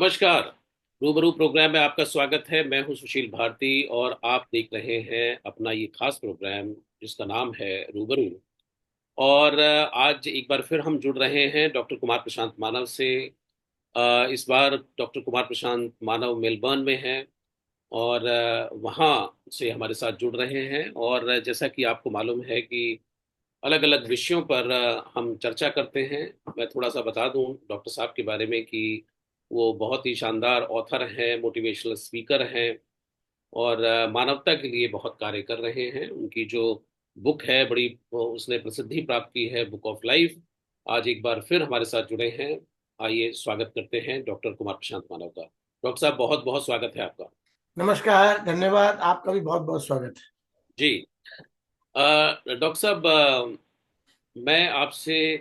नमस्कार। रूबरू प्रोग्राम में आपका स्वागत है। मैं हूं सुशील भारती और आप देख रहे हैं अपना ये खास प्रोग्राम जिसका नाम है रूबरू। और आज एक बार फिर हम जुड़ रहे हैं डॉक्टर कुमार प्रशांत मानव से। इस बार डॉक्टर कुमार प्रशांत मानव मेलबर्न में हैं और वहाँ से हमारे साथ जुड़ रहे हैं। और जैसा कि आपको मालूम है कि अलग अलग विषयों पर हम चर्चा करते हैं। मैं थोड़ा सा बता दूं डॉक्टर साहब के बारे में कि वो बहुत ही शानदार ऑथर हैं, मोटिवेशनल स्पीकर हैं और मानवता के लिए बहुत कार्य कर रहे हैं। उनकी जो बुक है बड़ी उसने प्रसिद्धि प्राप्त की है, बुक ऑफ लाइफ। आज एक बार फिर हमारे साथ जुड़े हैं। आइए स्वागत करते हैं डॉक्टर कुमार प्रशांत मानव का। डॉक्टर साहब बहुत बहुत स्वागत है आपका। नमस्कार, धन्यवाद। आपका भी बहुत बहुत स्वागत है। जी। डॉक्टर साहब, मैं आपसे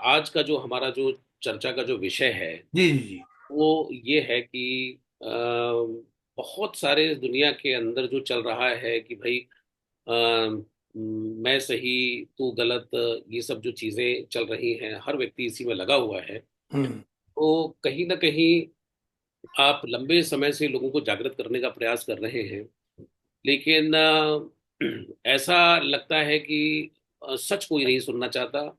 आज का जो हमारा जो चर्चा का जो विषय है जी जी जी। वो ये है कि बहुत सारे दुनिया के अंदर जो चल रहा है कि भाई अ, मैं सही तू गलत, ये सब जो चीजें चल रही हैं हर व्यक्ति इसी में लगा हुआ है। हम्म। तो कहीं ना कहीं आप लंबे समय से लोगों को जागृत करने का प्रयास कर रहे हैं, लेकिन ऐसा लगता है कि सच कोई नहीं सुनना चाहता,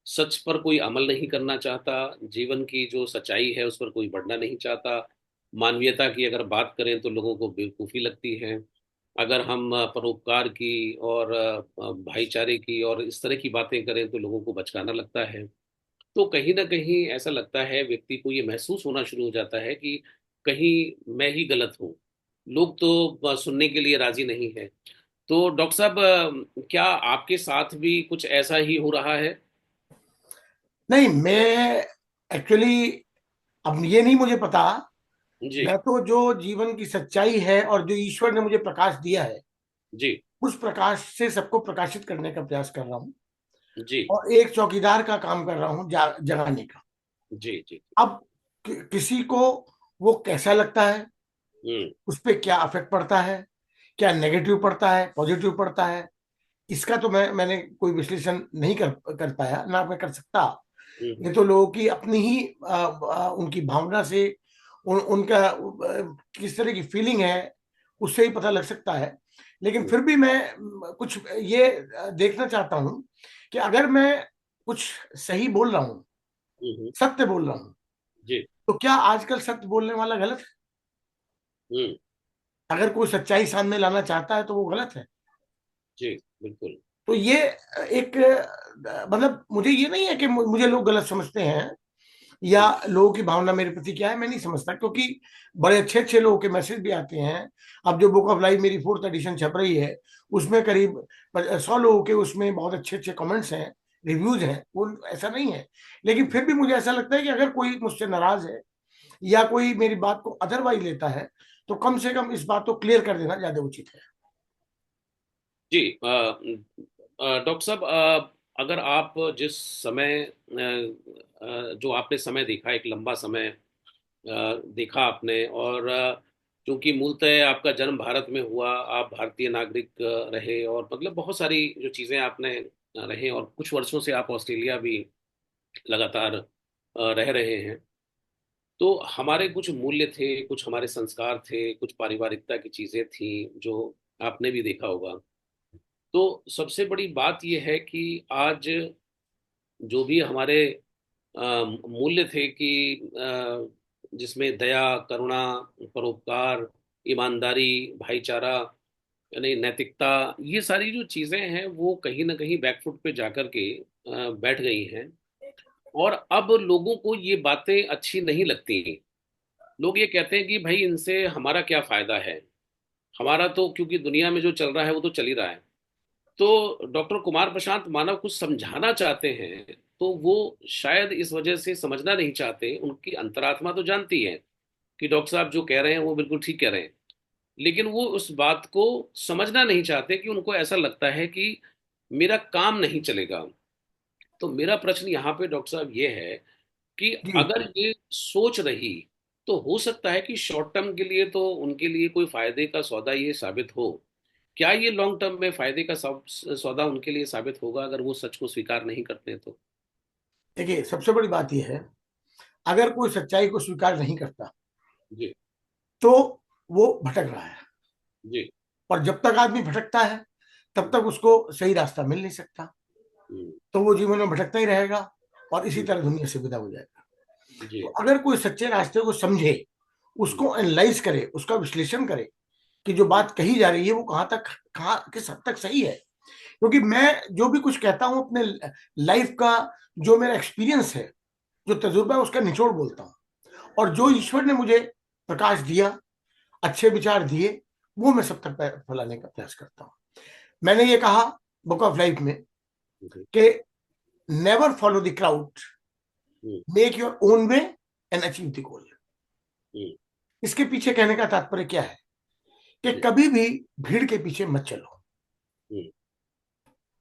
सच पर कोई अमल नहीं करना चाहता, जीवन की जो सच्चाई है उस पर कोई बढ़ना नहीं चाहता। मानवीयता की अगर बात करें तो लोगों को बेवकूफ़ी लगती है। अगर हम परोपकार की और भाईचारे की और इस तरह की बातें करें तो लोगों को बचकाना लगता है। तो कहीं ना कहीं ऐसा लगता है, व्यक्ति को ये महसूस होना शुरू हो जाता है कि कहीं मैं ही गलत हूँ। लोग तो सुनने के लिए राजी नहीं है। तो डॉक्टर साहब, क्या आपके साथ भी कुछ ऐसा ही हो रहा है? नहीं, मैं एक्चुअली अब ये नहीं मुझे पता। जी। मैं तो जो जीवन की सच्चाई है और जो ईश्वर ने मुझे प्रकाश दिया है, जी। उस प्रकाश से सबको प्रकाशित करने का प्रयास कर रहा हूँ जी। और एक चौकीदार का काम कर रहा हूँ जगाने का। जी। जी। अब किसी को वो कैसा लगता है, हम्म। उस पर क्या अफेक्ट पड़ता है, क्या नेगेटिव पड़ता है, पॉजिटिव पड़ता है, इसका तो मैंने कोई विश्लेषण नहीं कर पाया, ना मैं कर सकता। हम्म। ये तो लोगों की अपनी ही उनकी भावना से उनका किस तरह की फीलिंग है, उससे ही पता लग सकता है। लेकिन हम्म। फिर भी मैं कुछ ये देखना चाहता हूं कि अगर मैं कुछ सही बोल रहा हूं, हम्म। सत्य बोल रहा हूं, जी। तो क्या आजकल सत्य बोलने वाला गलत है? हम्म। अगर कोई सच्चाई सामने लाना चाहता है तो वो गलत है। जी। बिल्कुल। तो ये एक मतलब मुझे ये नहीं है कि मुझे लोग गलत समझते हैं या हम्म। लोगों की भावना मेरे प्रति क्या है, मैं नहीं समझता, क्योंकि बड़े अच्छे अच्छे लोगों के मैसेज भी आते हैं। अब जो बुक ऑफ लाइफ मेरी फोर्थ एडिशन छप रही है, उसमें करीब 100 लोगों के उसमें बहुत अच्छे अच्छे कमेंट्स हैं, रिव्यूज हैं, वो ऐसा नहीं है। लेकिन फिर भी मुझे ऐसा लगता है कि अगर कोई मुझसे नाराज है या कोई मेरी बात को अदरवाइज लेता है, तो कम से कम इस बात को क्लियर कर देना ज्यादा उचित है। जी। डॉक्टर साहब, अगर आप जिस समय जो आपने समय देखा, एक लंबा समय देखा आपने, और चूंकि मूलतः आपका जन्म भारत में हुआ, आप भारतीय नागरिक रहे और मतलब बहुत सारी जो चीज़ें आपने रहे, और कुछ वर्षों से आप ऑस्ट्रेलिया भी लगातार रह रहे हैं। तो हमारे कुछ मूल्य थे, कुछ हमारे संस्कार थे, कुछ पारिवारिकता की चीज़ें थी जो आपने भी देखा होगा। तो सबसे बड़ी बात यह है कि आज जो भी हमारे मूल्य थे कि जिसमें दया, करुणा, परोपकार, ईमानदारी, भाईचारा, यानी नैतिकता, ये सारी जो चीजें हैं वो कहीं ना कहीं बैकफुट पे जाकर के बैठ गई हैं। और अब लोगों को ये बातें अच्छी नहीं लगती। लोग ये कहते हैं कि भाई इनसे हमारा क्या फायदा है, हमारा तो क्योंकि दुनिया में जो चल रहा है वो तो चल ही रहा है। तो डॉक्टर कुमार प्रशांत मानव कुछ समझाना चाहते हैं, तो वो शायद इस वजह से समझना नहीं चाहते। उनकी अंतरात्मा तो जानती है कि डॉक्टर साहब जो कह रहे हैं वो बिल्कुल ठीक कह रहे हैं, लेकिन वो उस बात को समझना नहीं चाहते कि उनको ऐसा लगता है कि मेरा काम नहीं चलेगा। तो मेरा प्रश्न यहाँ पे डॉक्टर साहब ये है कि जी। अगर ये सोच रही, तो हो सकता है कि शॉर्ट टर्म के लिए तो उनके लिए कोई फायदे का सौदा ये साबित हो। क्या ये लॉन्ग टर्म में फायदे का सौदा उनके लिए साबित होगा अगर वो सच को स्वीकार नहीं करते तो? देखिए, सबसे बड़ी बात यह है, अगर कोई सच्चाई को स्वीकार नहीं करता जी। तो वो भटक रहा है। जी। और जब तक आदमी भटकता है तब तक उसको सही रास्ता मिल नहीं सकता, हम्म। तो वो जीवन में भटकता ही रहेगा और इसी हम्म। तरह दुनिया से विदा हो जाएगा। जी। तो अगर कोई सच्चे रास्ते को समझे, हम्म। उसको एनालाइज करे, उसका विश्लेषण करे कि जो हम्म। बात कही जा रही है वो कहाँ तक, कहाँ किस हद तक सही है। क्योंकि मैं जो भी कुछ कहता हूँ अपने लाइफ का, जो मेरा एक्सपीरियंस है, जो तजुर्बा है, उसका निचोड़ बोलता हूँ। और जो हम्म। ईश्वर ने मुझे प्रकाश दिया, अच्छे विचार दिए, वो मैं सब तक फैलाने का प्रयास करता हूँ। मैंने ये कहा बुक ऑफ लाइफ में जी। कि never follow the crowd, hmm. Make your own way and achieve the goal. Hmm. इसके पीछे कहने का तात्पर्य क्या है कि जी। कभी भी भीड़ के पीछे मत चलो। हम्म।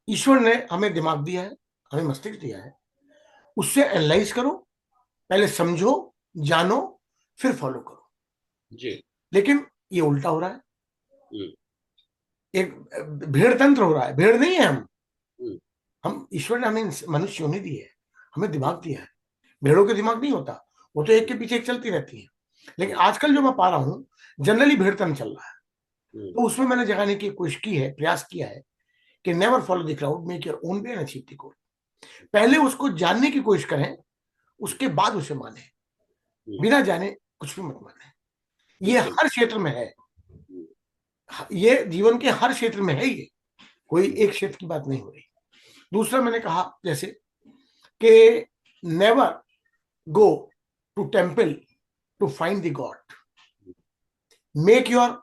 ईश्वर ने हमें दिमाग दिया है, हमें मस्तिष्क दिया है, उससे एनालाइज करो, पहले समझो, जानो, फिर फॉलो करो। जी। लेकिन ये उल्टा हो रहा है। हम्म। एक भेड़ तंत्र हो रहा है, भेड़ नहीं है हम। हम्म। हम ईश्वर ने हमें मनुष्य होने दी है, हमें हम्म। दिमाग दिया है। भेड़ों के दिमाग नहीं होता, वो तो एक के पीछे एक चलती रहती है। लेकिन हम्म। आजकल जो मैं पा रहा हूँ, जनरली भेड़ तंत्र चल रहा है। हम्म। तो उसमें मैंने जगाने की कोशिश की है, प्रयास किया है कि never follow the crowd, make your own way and achieve the गोल। पहले उसको जानने की कोशिश करें, उसके बाद उसे माने। हम्म। बिना जाने कुछ भी मत माने। ये बिल्कुल। हर क्षेत्र में है, हम्म। ये जीवन के हर क्षेत्र में है। ये कोई हम्म। एक क्षेत्र की बात नहीं हो रही। दूसरा मैंने कहा जैसे कि never go to temple to find the God, make your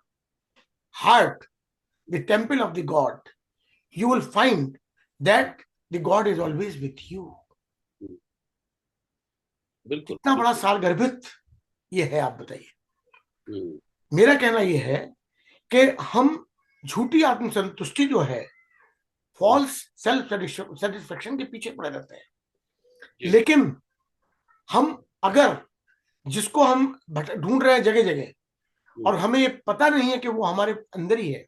heart the temple of the God, you will find that the God is always with you। हम्म। बिल्कुल कितना बड़ा बिल्कुल। सार गर्भित ये है, आप बताइए। हम्म। मेरा कहना यह है कि हम झूठी आत्मसंतुष्टि जो है, हम्म। फॉल्स सेल्फ सेटिस्फेक्शन के पीछे पड़े रहते हैं। जी। लेकिन हम अगर जिसको हम ढूंढ रहे हैं जगह जगह, हम्म। और हमें ये पता नहीं है कि वो हमारे अंदर ही है।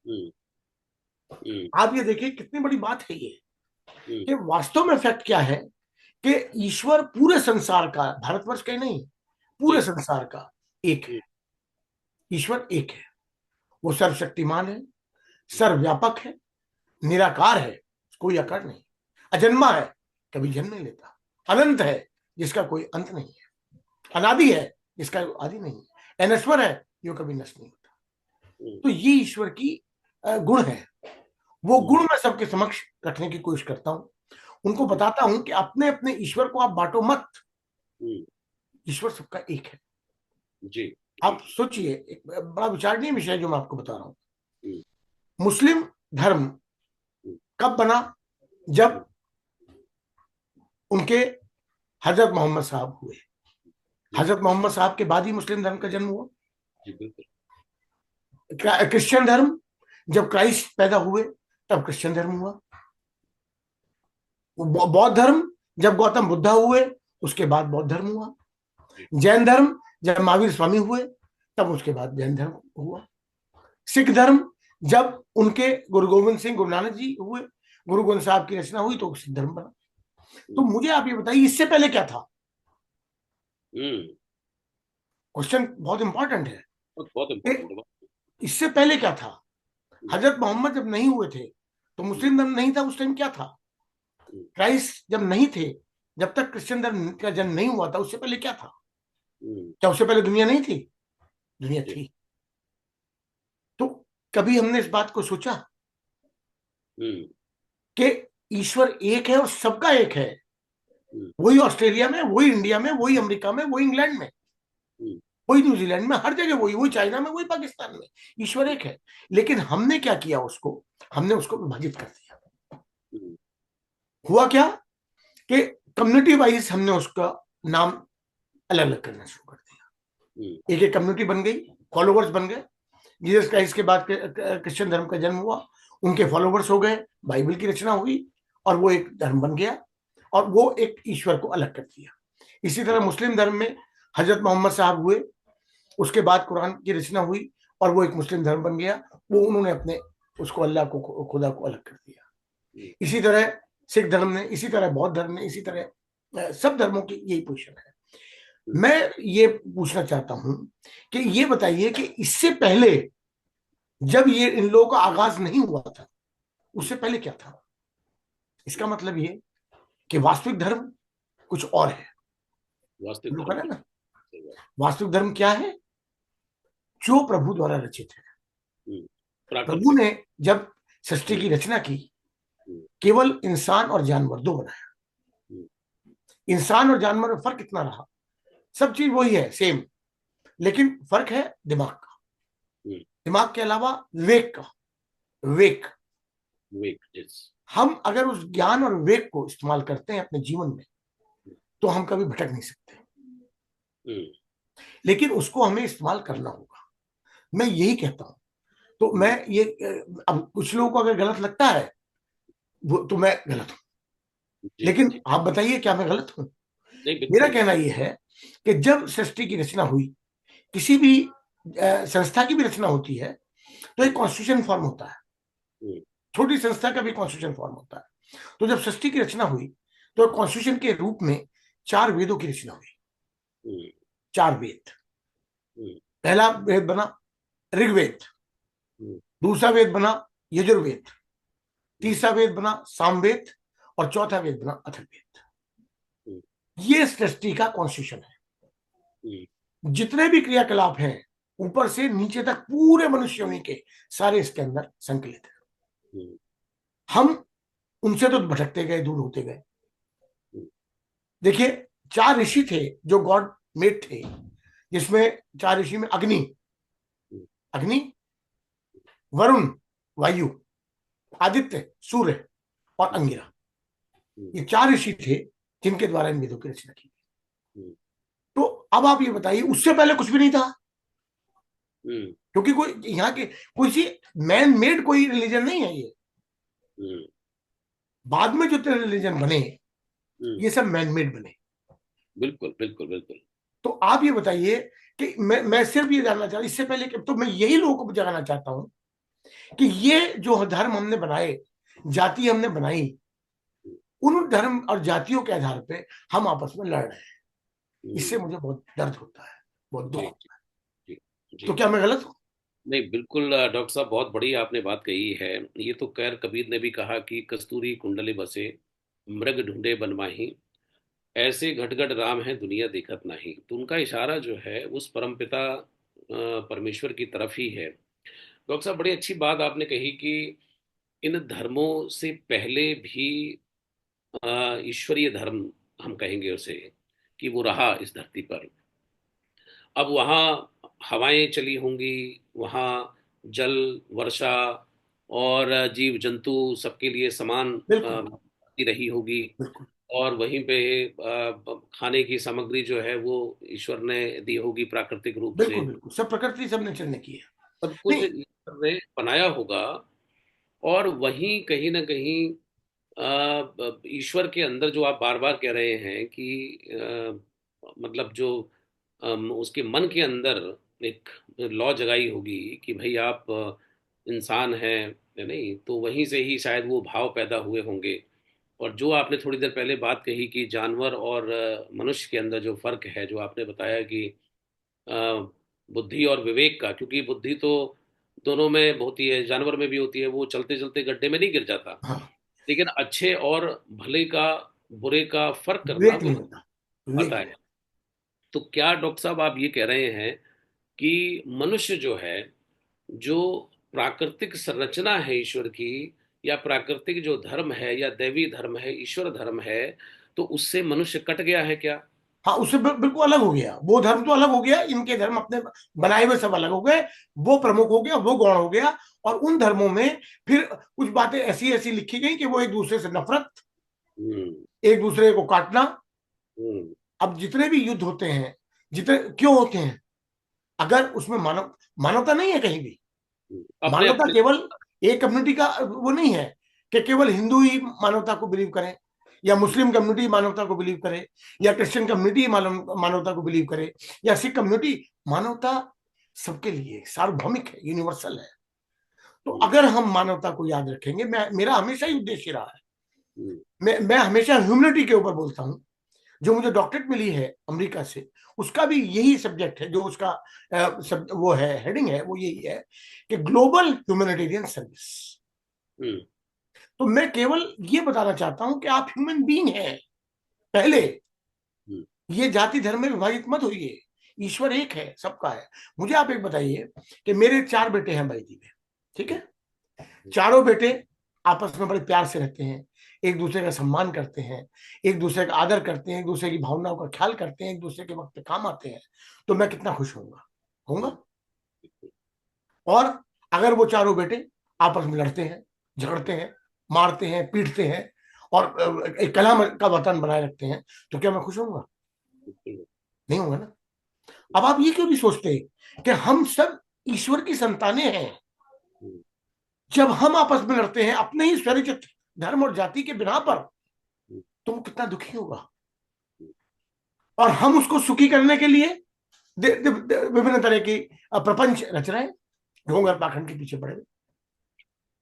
हम्म। हम्म। आप ये देखिए कितनी बड़ी बात है ये, हम्म। कि वास्तव में फैक्ट क्या है कि ईश्वर पूरे संसार का, भारतवर्ष का ही नहीं, पूरे जी। संसार का एक हम्म। है। ईश्वर एक है, वो सर्वशक्तिमान है, सर्वव्यापक है, निराकार है, कोई आकार नहीं, अजन्मा है, कभी जन्म नहीं लेता, अनंत है, जिसका कोई अंत नहीं है, अनादि है, जिसका कोई आदि नहीं है, अनश्वर है, जो कभी नष्ट नहीं होता। हम्म। तो ये ईश्वर की गुण है। वो हम्म। गुण मैं सबके समक्ष रखने की कोशिश करता हूँ। उनको हम्म। बताता हूं कि अपने अपने ईश्वर को आप बांटो मत। हम्म। ईश्वर सबका एक है। जी। जी। आप सोचिए, एक बड़ा विचारणीय विषय जो मैं आपको बता रहा हूं। हम्म। मुस्लिम धर्म हम्म। कब बना? हम्म। जब उनके हजरत मोहम्मद साहब हुए। जी। हजरत मोहम्मद साहब के बाद ही मुस्लिम धर्म का जन्म हुआ। जी। बिल्कुल। क्रिश्चियन धर्म जब क्राइस्ट पैदा हुए तब क्रिश्चियन धर्म हुआ। बौद्ध धर्म जब गौतम बुद्धा हुए उसके बाद बौद्ध धर्म हुआ। जी। जैन धर्म जब महावीर स्वामी हुए तब उसके बाद जैन धर्म हुआ। सिख धर्म जब उनके गुरु गोविंद सिंह, गुरु नानक जी हुए, गुरु ग्रंथ साहब की रचना हुई तो सिख धर्म बना। तो हम्म। मुझे आप ये बताइए इससे पहले क्या था? हम्म। क्वेश्चन बहुत इंपॉर्टेंट है बहुत बहुत कि इम्पोर्टेंट है। इससे पहले क्या था? हम्म। हजरत मोहम्मद जब नहीं हुए थे तो हम्म। मुस्लिम धर्म नहीं था, उस टाइम क्या था? हम्म। क्राइस्ट जब नहीं थे, जब तक क्रिश्चियन धर्म का जन्म नहीं हुआ था, उससे पहले क्या था? हम्म। क्या उससे पहले दुनिया नहीं थी? दुनिया जी। थी। तो कभी हमने इस बात को सोचा हम्म। कि ईश्वर एक है और सबका एक है? हम्म। वही ऑस्ट्रेलिया में, वही इंडिया में, वही अमेरिका में, वही इंग्लैंड में, हम्म। वही न्यूजीलैंड में, हर जगह वही, वही चाइना में, वही पाकिस्तान में। ईश्वर एक है। लेकिन हमने क्या किया, उसको हमने उसको विभाजित कर दिया। हम्म। हुआ क्या कि कम्युनिटी वाइज हमने उसका नाम अलग अलग करना शुरू कर हम्म। दिया। एक एक कम्युनिटी बन गई, फॉलोवर्स बन गए। जीसस क्राइस्ट के बाद क्रिश्चियन धर्म का जन्म हुआ, उनके फॉलोवर्स हो गए, बाइबल की रचना हुई और वो एक धर्म बन गया और वो एक ईश्वर को अलग कर दिया। इसी तरह जी। मुस्लिम धर्म में हजरत मोहम्मद साहब हुए, उसके बाद कुरान की रचना हुई और वो एक मुस्लिम धर्म बन गया। वो उन्होंने अपने उसको अल्लाह को, खुदा को अलग कर दिया। हम्म। इसी तरह सिख धर्म ने, इसी तरह बौद्ध धर्म ने, इसी तरह सब धर्मों की यही पोजीशन है। हम्म, मैं ये पूछना चाहता हूं कि ये बताइए कि इससे पहले, जब ये इन लोगों का आगाज नहीं हुआ था, उससे पहले क्या था? इसका मतलब ये कि वास्तविक धर्म कुछ और है। वास्तविक लोग धर्म कह रहे हैं कुछ। ना, सही बात। वास्तविक धर्म क्या है? जो प्रभु द्वारा रचित है। हम्म, प्रभु प्राकृतिक। ने जब सृष्टि हम्म, की रचना की, हम्म, केवल इंसान और जानवर दो बनाया। हम्म, इंसान और जानवर में फर्क कितना रहा? सब चीज वही है, सेम, लेकिन फर्क है दिमाग का। हम्म, दिमाग के अलावा विवेक का। विवेक, विवेक, यस। हम अगर उस ज्ञान और विवेक को इस्तेमाल करते हैं अपने जीवन में, तो हम कभी भटक नहीं सकते। हम्म, लेकिन उसको हमें इस्तेमाल करना होगा, मैं यही कहता हूं। तो मैं हम्म, ये, अब कुछ लोगों को अगर गलत लगता है, वो तो मैं गलत हूं। जी लेकिन जी। आप बताइए, क्या मैं गलत हूं? नहीं, मेरा बिल्कुल। कहना यह है कि जब सृष्टि की रचना हुई, किसी भी संस्था की भी रचना होती है, तो एक हम्म, कॉन्स्टिट्यूशन फॉर्म होता है। हम्म, छोटी संस्था का भी कॉन्स्टिट्यूशन फॉर्म होता है। तो जब सृष्टि की रचना हुई, तो कॉन्स्टिट्यूशन के रूप में चार वेदों की रचना हुई। हम्म, चार वेद। हम्म, पहला वेद बना ऋग्वेद, हम्म, दूसरा वेद बना यजुर्वेद, हम्म, तीसरा वेद बना सामवेद, और चौथा वेद बना अथर्ववेद। हम्म, ये सृष्टि का कॉन्स्टिट्यूशन है। हम्म, जितने भी क्रियाकलाप हैं, ऊपर से नीचे तक पूरे मनुष्य योनि के, सारे इसके अंदर संकलित है। हम्म, हम उनसे तो भटकते गए, दूर होते गए। हम्म, देखिए, चार ऋषि थे जो गॉड मेड थे, जिसमें चार ऋषि में अग्नि, हम्म, अग्नि, वरुण, वायु, आदित्य, सूर्य, और हम्म, अंगिरा, हम्म, ये चार ऋषि थे जिनके द्वारा इन वेदों की रचना की। हम्म, तो अब आप ये बताइए, उससे पहले कुछ भी नहीं था। हम्म, क्योंकि कोई यहाँ के, कोई सी मैन मेड कोई रिलीजन नहीं है ये। हम्म, बाद में जो रिलीजन बने, हम्म, ये सब मैन मेड बने। बिल्कुल बिल्कुल बिल्कुल। तो आप ये बताइए कि मैं सिर्फ ये जानना चाहता, इससे पहले कि, तो मैं यही लोगों को जगाना चाहता हूं कि ये जो धर्म हमने बनाए, जाति हमने बनाई, उन धर्म और जातियों के आधार पे हम आपस में लड़ रहे हैं। इससे हम्म, मुझे बहुत दर्द होता है, बहुत दुख जी जी होता है। जी तो जी। क्या मैं गलत हूं? नहीं, बिल्कुल डॉक्टर साहब, बहुत बड़ी आपने बात कही है। ये तो खैर कबीर ने भी कहा कि कस्तूरी कुंडले बसे, मृग ढूंढे बनमाही, ऐसे घटघट राम है दुनिया देखत नहीं। तो उनका इशारा जो है उस परमपिता परमेश्वर की तरफ ही है। डॉक्टर साहब, बड़ी अच्छी बात आपने कही कि इन धर्मों से पहले भी ईश्वरीय धर्म, हम कहेंगे उसे, कि वो रहा इस धरती पर। अब वहाँ हवाएं चली होंगी, वहाँ जल, वर्षा और जीव जंतु सबके लिए समान बिल्कुल, रही होगी। बिल्कुल, और वहीं पे खाने की सामग्री जो है वो ईश्वर ने दी होगी प्राकृतिक रूप से। बिल्कुल, बिल्कुल, सब प्रकृति सब नेचर ने की है। सब कुछ नहीं, ईश्वर ने बनाया होगा। और वहीं कहीं ना कहीं ईश्वर के अंदर जो आप बार बार कह रहे हैं कि मतलब जो उसके मन के अंदर एक लॉ जगाई होगी कि भाई आप इंसान हैं, है नहीं, तो वहीं से ही शायद वो भाव पैदा हुए होंगे। और जो आपने थोड़ी देर पहले बात कही कि जानवर और मनुष्य के अंदर जो फर्क है, जो आपने बताया कि अ, बुद्धि और विवेक का, क्योंकि बुद्धि तो दोनों में होती है, जानवर में भी होती है, वो चलते चलते गड्ढे में नहीं गिर जाता। हाँ, लेकिन अच्छे और भले का, बुरे का फर्क करना विवेक वो नहीं होता, विवेक आता नहीं है। होता। तो क्या डॉक्टर साहब आप ये कह रहे हैं कि मनुष्य जो है, जो प्राकृतिक संरचना है ईश्वर की, या प्राकृतिक जो धर्म है या दैवी धर्म है, ईश्वर धर्म है, तो उससे मनुष्य कट गया है क्या? हाँ, उससे बिल्कुल अलग हो गया। वो धर्म तो अलग हो गया, इनके धर्म अपने बनाए हुए सब अलग हो गए। वो प्रमुख हो गया, वो गौण हो गया। और उन धर्मों में फिर कुछ बातें ऐसी ऐसी लिखी गई कि वो एक दूसरे से नफरत, हम्म, एक दूसरे को काटना। हम्म, अब जितने भी युद्ध होते हैं, जितने क्यों होते हैं? अगर उसमें मानवता नहीं है कहीं भी। अपने मानवता अपने। केवल एक कम्युनिटी का वो नहीं है कि केवल हिंदू ही मानवता को बिलीव करें, या मुस्लिम कम्युनिटी मानवता को बिलीव करे, या क्रिश्चियन कम्युनिटी मानवता को बिलीव करे, या सिख कम्युनिटी। मानवता सबके लिए सार्वभौमिक है, यूनिवर्सल है। तो हम्म, अगर हम मानवता को याद रखेंगे, मेरा हमेशा ही उद्देश्य रहा है, हम्म, मैं हमेशा ह्यूमनिटी के ऊपर बोलता हूं। जो मुझे डॉक्टरेट मिली है अमेरिका से, उसका भी यही सब्जेक्ट है, जो उसका वो है, हेडिंग है, वो यही है कि ग्लोबल ह्यूमैनिटेरियन सर्विस। हम्म। तो मैं केवल ये बताना चाहता हूं कि आप ह्यूमन बीइंग हैं पहले। हम्म। ये जाति धर्म में विभाजित मत होइए, ईश्वर एक है, सबका है। मुझे आप एक बताइए कि मेरे 4 बेटे हैं भाई जी में, ठीक हम्म। है? चारों बेटे आपस में बड़े प्यार से रहते हैं, एक दूसरे का सम्मान करते हैं, एक दूसरे का आदर करते हैं, एक दूसरे की भावनाओं का ख्याल करते हैं, एक दूसरे के वक्त पे काम आते हैं। तो मैं कितना खुश होऊंगा, होऊंगा? और अगर वो चारों बेटे आपस में लड़ते हैं, झगड़ते हैं, मारते हैं, पीटते हैं, और एक कलह का वातावरण बनाए रखते हैं, तो क्या मैं खुश होऊंगा? नहीं होगा ना। अब आप ये क्यों नहीं सोचते कि हम सब ईश्वर की संतानें हैं? जब हम आपस में लड़ते हैं अपने ही स्वरित धर्म और जाति के बिना पर, तो वो कितना दुखी होगा। और हम उसको सुखी करने के लिए विभिन्न तरह की प्रपंच रच रहे हैं, ढोंगर पाखंड के पीछे पड़े हुए।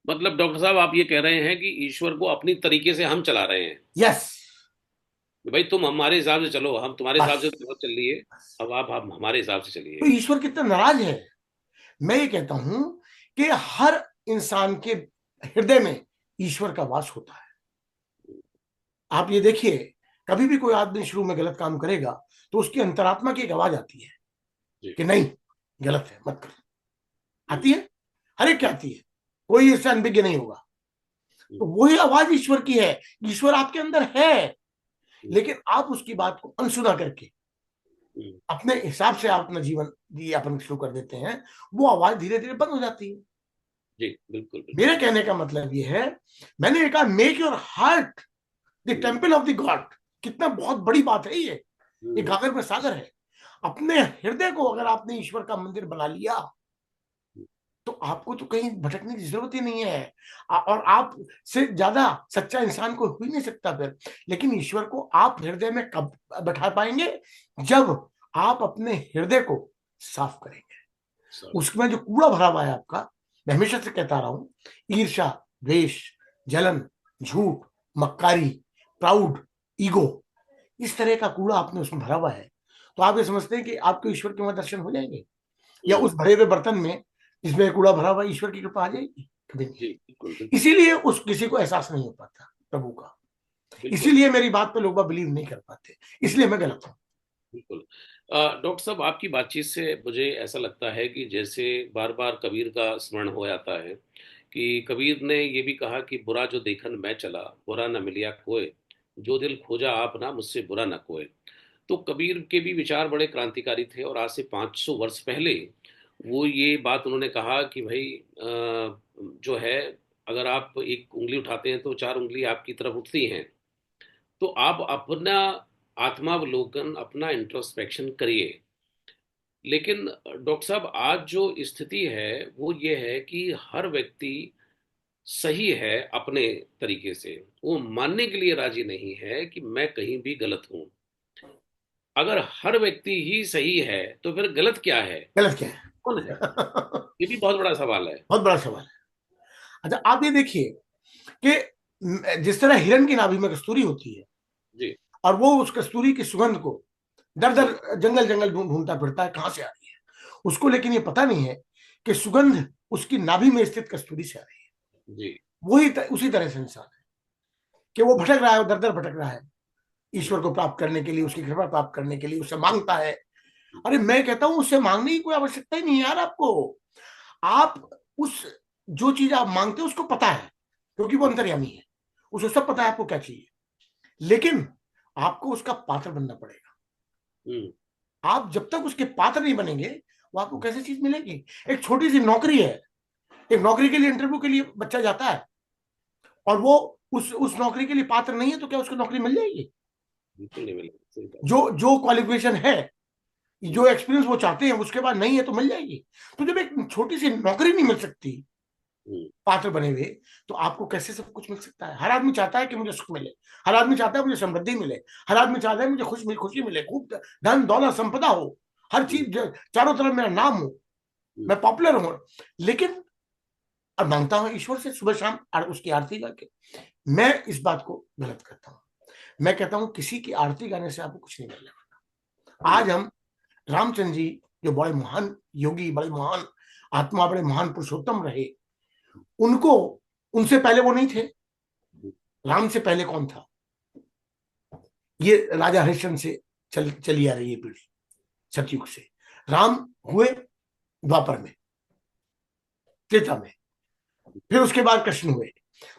मतलब डॉक्टर साहब आप ये कह रहे हैं कि ईश्वर को अपनी तरीके से हम चला रहे हैं, यस। कि भाई तुम हमारे हिसाब से चलो, हम तुम्हारे हिसाब से बस। तो चल लिए, अब आप हमारे हिसाब से तो चलिए। ईश्वर कितना नाराज है। मैं ये कहता हूं कि हर इंसान के हृदय में ईश्वर का वास होता है। आप ये देखिए, कभी भी कोई आदमी शुरू में गलत काम करेगा तो उसकी अंतरात्मा की एक आवाज आती है जी। कि नहीं, गलत है, मत कर। हम्म। आती है, हर एक की आती है, कोई इससे अनभिज्ञ नहीं होगा। हम्म। तो वही आवाज ईश्वर की है। ईश्वर आपके अंदर है, हम्म। लेकिन आप उसकी बात को अनसुना करके हम्म। अपने हिसाब से आप अपना जीवन यापन शुरू कर देते हैं। वो आवाज धीरे धीरे बंद हो जाती है। जी बिल्कुल बिल्कुल। मेरे कहने का मतलब ये है, मैंने कहा make your heart the hmm. Temple of the God. कितना बहुत बड़ी बात है ये हम्म। गागर में सागर है। अपने हृदय को अगर आपने ईश्वर का मंदिर बना लिया, तो आपको तो कहीं भटकने की जरूरत ही नहीं है। और आप से ज्यादा सच्चा इंसान कोई हो ही नहीं सकता फिर। लेकिन ईश्वर को आप हृदय में कब बैठा पाएंगे? जब आप अपने हृदय को साफ करेंगे। सब। उसमें जो कूड़ा भरा हुआ है आपका, मैं हमेशा से कहता रहा हूं, ईर्ष्या, द्वेष, जलन, झूठ, मक्कारी, प्राउड, ईगो, इस तरह का कूड़ा आपने उसमें भरा हुआ है। तो आप ये समझते हैं कि आपको ईश्वर के वहां दर्शन हो जाएंगे? या हम्म। उस भरे हुए बर्तन में जिसमें कूड़ा भरा हुआ है, ईश्वर की कृपा आ जाएगी? कभी नहीं। जी बिल्कुल बिल्कुल। इसीलिए उस किसी को एहसास नहीं हो पाता प्रभु का। बिल्कुल इसीलिए मेरी बात पे लोग बिलीव नहीं कर पाते। इसलिए मैं गलत हूं। बिल्कुल। डॉक्टर साहब आपकी बातचीत से मुझे ऐसा लगता है कि जैसे बार बार कबीर का स्मरण हो जाता है, कि कबीर ने ये भी कहा कि बुरा जो देखन मैं चला, बुरा न मिलिया कोय, जो दिल खोजा आप ना मुझसे बुरा न कोय। तो कबीर के भी विचार बड़े क्रांतिकारी थे, और आज से 500 वर्ष पहले वो ये बात उन्होंने कहा कि भाई जो है, अगर आप एक उंगली उठाते हैं तो 4 उंगली आपकी तरफ उठती हैं। तो आप अपना आत्मावलोकन, अपना इंट्रोस्पेक्शन करिए। लेकिन डॉक्टर साहब आज जो स्थिति है वो ये है कि हर व्यक्ति सही है अपने तरीके से, वो मानने के लिए राजी नहीं है कि मैं कहीं भी गलत हूं। अगर हर व्यक्ति ही सही है तो फिर गलत क्या है, गलत क्या है? कौन है? ये भी बहुत बड़ा सवाल है। बहुत बड़ा सवाल है। अच्छा, आप ये देखिए कि जिस तरह हिरण की नाभि में कस्तूरी होती है, जी। और वो उस कस्तूरी की सुगंध को दर जी। दर जंगल जंगल ढूंढता फिरता है कहां से आ रही है उसको, लेकिन ये पता नहीं है कि सुगंध उसकी नाभि में स्थित कस्तूरी से आ रही है। जी। उसी तरह से इंसान है कि वो भटक रहा है, दर दर भटक रहा है हम्म। ईश्वर को प्राप्त करने के लिए, उसकी कृपा प्राप्त करने के लिए, उससे मांगता है। अरे मैं कहता हूं उससे मांगने की कोई आवश्यकता ही नहीं है यार आपको। आप उस जो चीज आप मांगते हो उसको पता है, क्योंकि वो अंतर्यामी है, उसे सब पता है आपको क्या चाहिए। लेकिन आपको उसका पात्र बनना पड़ेगा। हम्म। आप जब तक उसके पात्र नहीं बनेंगे, वो आपको कैसे चीज मिलेगी? एक छोटी सी नौकरी है, एक नौकरी के लिए इंटरव्यू के लिए बच्चा जाता है, और वो उस नौकरी के लिए पात्र नहीं है, तो क्या उसको नौकरी मिल जाएगी? बिल्कुल नहीं मिलेगा, सही बात। जो जो क्वालिफिकेशन है, हम्म। जो एक्सपीरियंस वो चाहते हैं, उसके बाद नहीं है तो मिल जाएगी। तो जब एक छोटी सी नौकरी नहीं मिल सकती हम्म। पात्र बने हुए, तो आपको कैसे सब कुछ मिल सकता है? हर आदमी चाहता है कि मुझे सुख मिले, हर आदमी चाहता है मुझे समृद्धि मिले, हर आदमी चाहता है मुझे खुशी मिले, खूब धन दौलत संपदा हो, हर हम्म। चीज चारों तरफ मेरा नाम हो, हम्म। मैं पॉपुलर हूं। लेकिन अब मांगता हूं ईश्वर से सुबह शाम उसकी आरती करके। मैं इस बात को गलत करता हूं। मैं कहता हूं किसी की आरती गाने से आपको कुछ नहीं मिलने वाला। आज हम रामचंद्र जी, जो बड़े महान योगी, बड़े महान आत्मा, बड़े महान पुरुषोत्तम रहे, उनको, उनसे पहले वो नहीं थे। राम से पहले कौन था? ये राजा हरिश्चंद्र से चली आ रही है पीढ़ी, सतयुग से। राम हुए द्वापर में, त्रेता में, फिर उसके बाद कृष्ण हुए।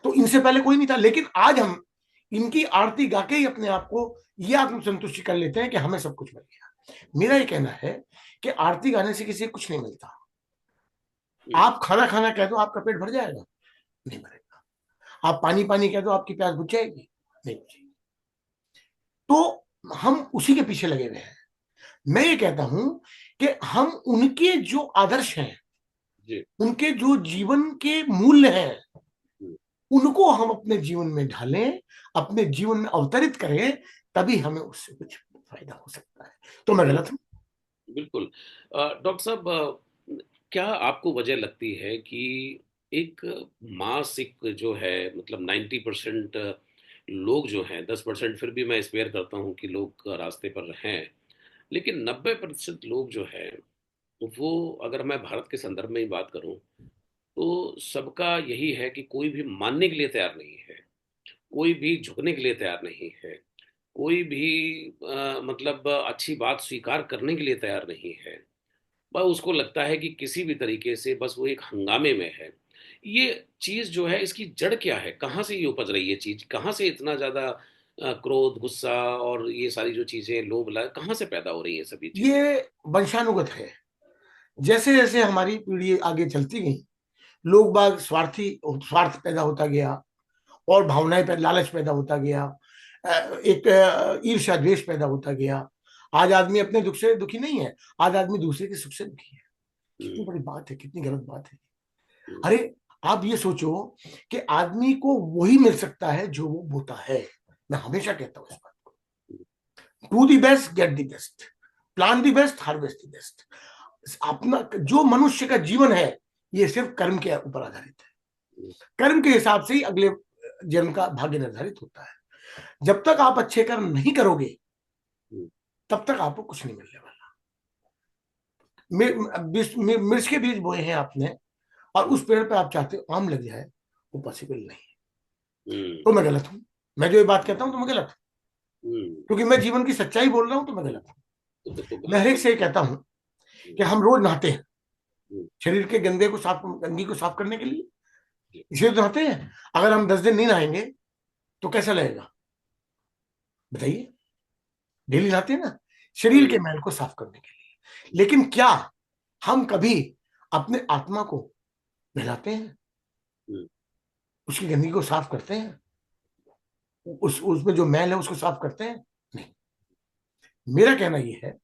तो इनसे पहले कोई नहीं था। लेकिन आज हम इनकी आरती गा के ही अपने आप को ये आत्मसंतुष्टि कर लेते हैं कि हमें सब कुछ मिल गया। मेरा ये कहना है कि आरती गाने से किसी को कुछ नहीं मिलता। आप खाना खाना कह दो, आपका पेट भर जाएगा? नहीं भरेगा। आप पानी पानी कह दो, आपकी प्यास बुझ जाएगी? नहीं बुझेगी। तो हम उसी के पीछे लगे हुए हैं। मैं ये कहता हूं कि हम उनके जो आदर्श हैं, उनके जो जीवन के मूल्य हैं, उनको हम अपने जीवन में ढालें, अपने जीवन में अवतरित करें, तभी हमें उससे कुछ फायदा हो सकता है। तो मैं गलत हूं? बिल्कुल। डॉक्टर साहब, क्या आपको वजह लगती है कि एक मासिक जो है, मतलब 90% लोग जो हैं, 10% फिर भी मैं स्पेयर करता हूँ कि लोग रास्ते पर हैं, लेकिन 90% लोग जो है वो, अगर मैं भारत के संदर्भ में ही बात करूं, तो सबका यही है कि कोई भी मानने के लिए तैयार नहीं है, कोई भी झुकने के लिए तैयार नहीं है, कोई भी मतलब अच्छी बात स्वीकार करने के लिए तैयार नहीं है। बस उसको लगता है कि किसी भी तरीके से बस वो एक हंगामे में है। ये चीज जो है, इसकी जड़ क्या है? कहाँ से ये उपज रही है चीज? कहाँ से इतना ज्यादा क्रोध, गुस्सा और ये सारी जो चीजें, लोभ लालच, कहाँ से पैदा हो रही है सभी चीजें? ये वंशानुगत है। जैसे जैसे हमारी पीढ़ी आगे चलती गई, लोग बाग स्वार्थ पैदा होता गया, और भावनाएं पैदा, लालच पैदा होता गया, एक ईर्ष्या द्वेष पैदा होता गया। आज आदमी अपने दुख से दुखी नहीं है, आज आदमी दूसरे के सुख से दुखी है। कितनी हम्म, बड़ी बात है, कितनी गलत बात है। हम्म, अरे, आप ये सोचो कि आदमी को वही मिल सकता है जो वो बोता है। मैं हमेशा कहता हूँ इस बात को। Do the best, get the best, plan the best, harvest the best. अपना जो मनुष्य का जीवन है, ये सिर्फ कर्म के ऊपर आधारित है। कर्म के हिसाब से ही अगले जन्म का भाग्य निर्धारित होता है। जब तक आप अच्छे कर्म नहीं करोगे, हम्म, तब तक आपको कुछ नहीं मिलने वाला। मिर्च के बीज बोए हैं आपने, और उस पेड़ पे आप चाहते हो आम लग जाए, वो पॉसिबल नहीं है। हम्म, तो मैं गलत हूं। मैं जो ये बात कहता हूं तो मैं गलत हूं, हम्म, क्योंकि मैं जीवन की सच्चाई बोल रहा हूं, तो मैं गलत हूं। तो फिर तो मैं गलत हर है एक ही। से ये कहता हूं हम्म, कि हम रोज नहाते हैं हम्म, शरीर के गंदगी को साफ करने के लिए। जी, इसलिए तो नहाते हैं। अगर हम 10 दिन नहीं नहाएंगे तो कैसा लगेगा, बताइए? डेली नहाते हैं ना, शरीर के हम्म, मैल को साफ करने के लिए। लेकिन क्या हम कभी अपने आत्मा को नहलाते हैं, हम्म, उसकी गंदगी को साफ करते हैं, उसमें जो मैल है उसको साफ करते हैं? नहीं। मेरा कहना यह है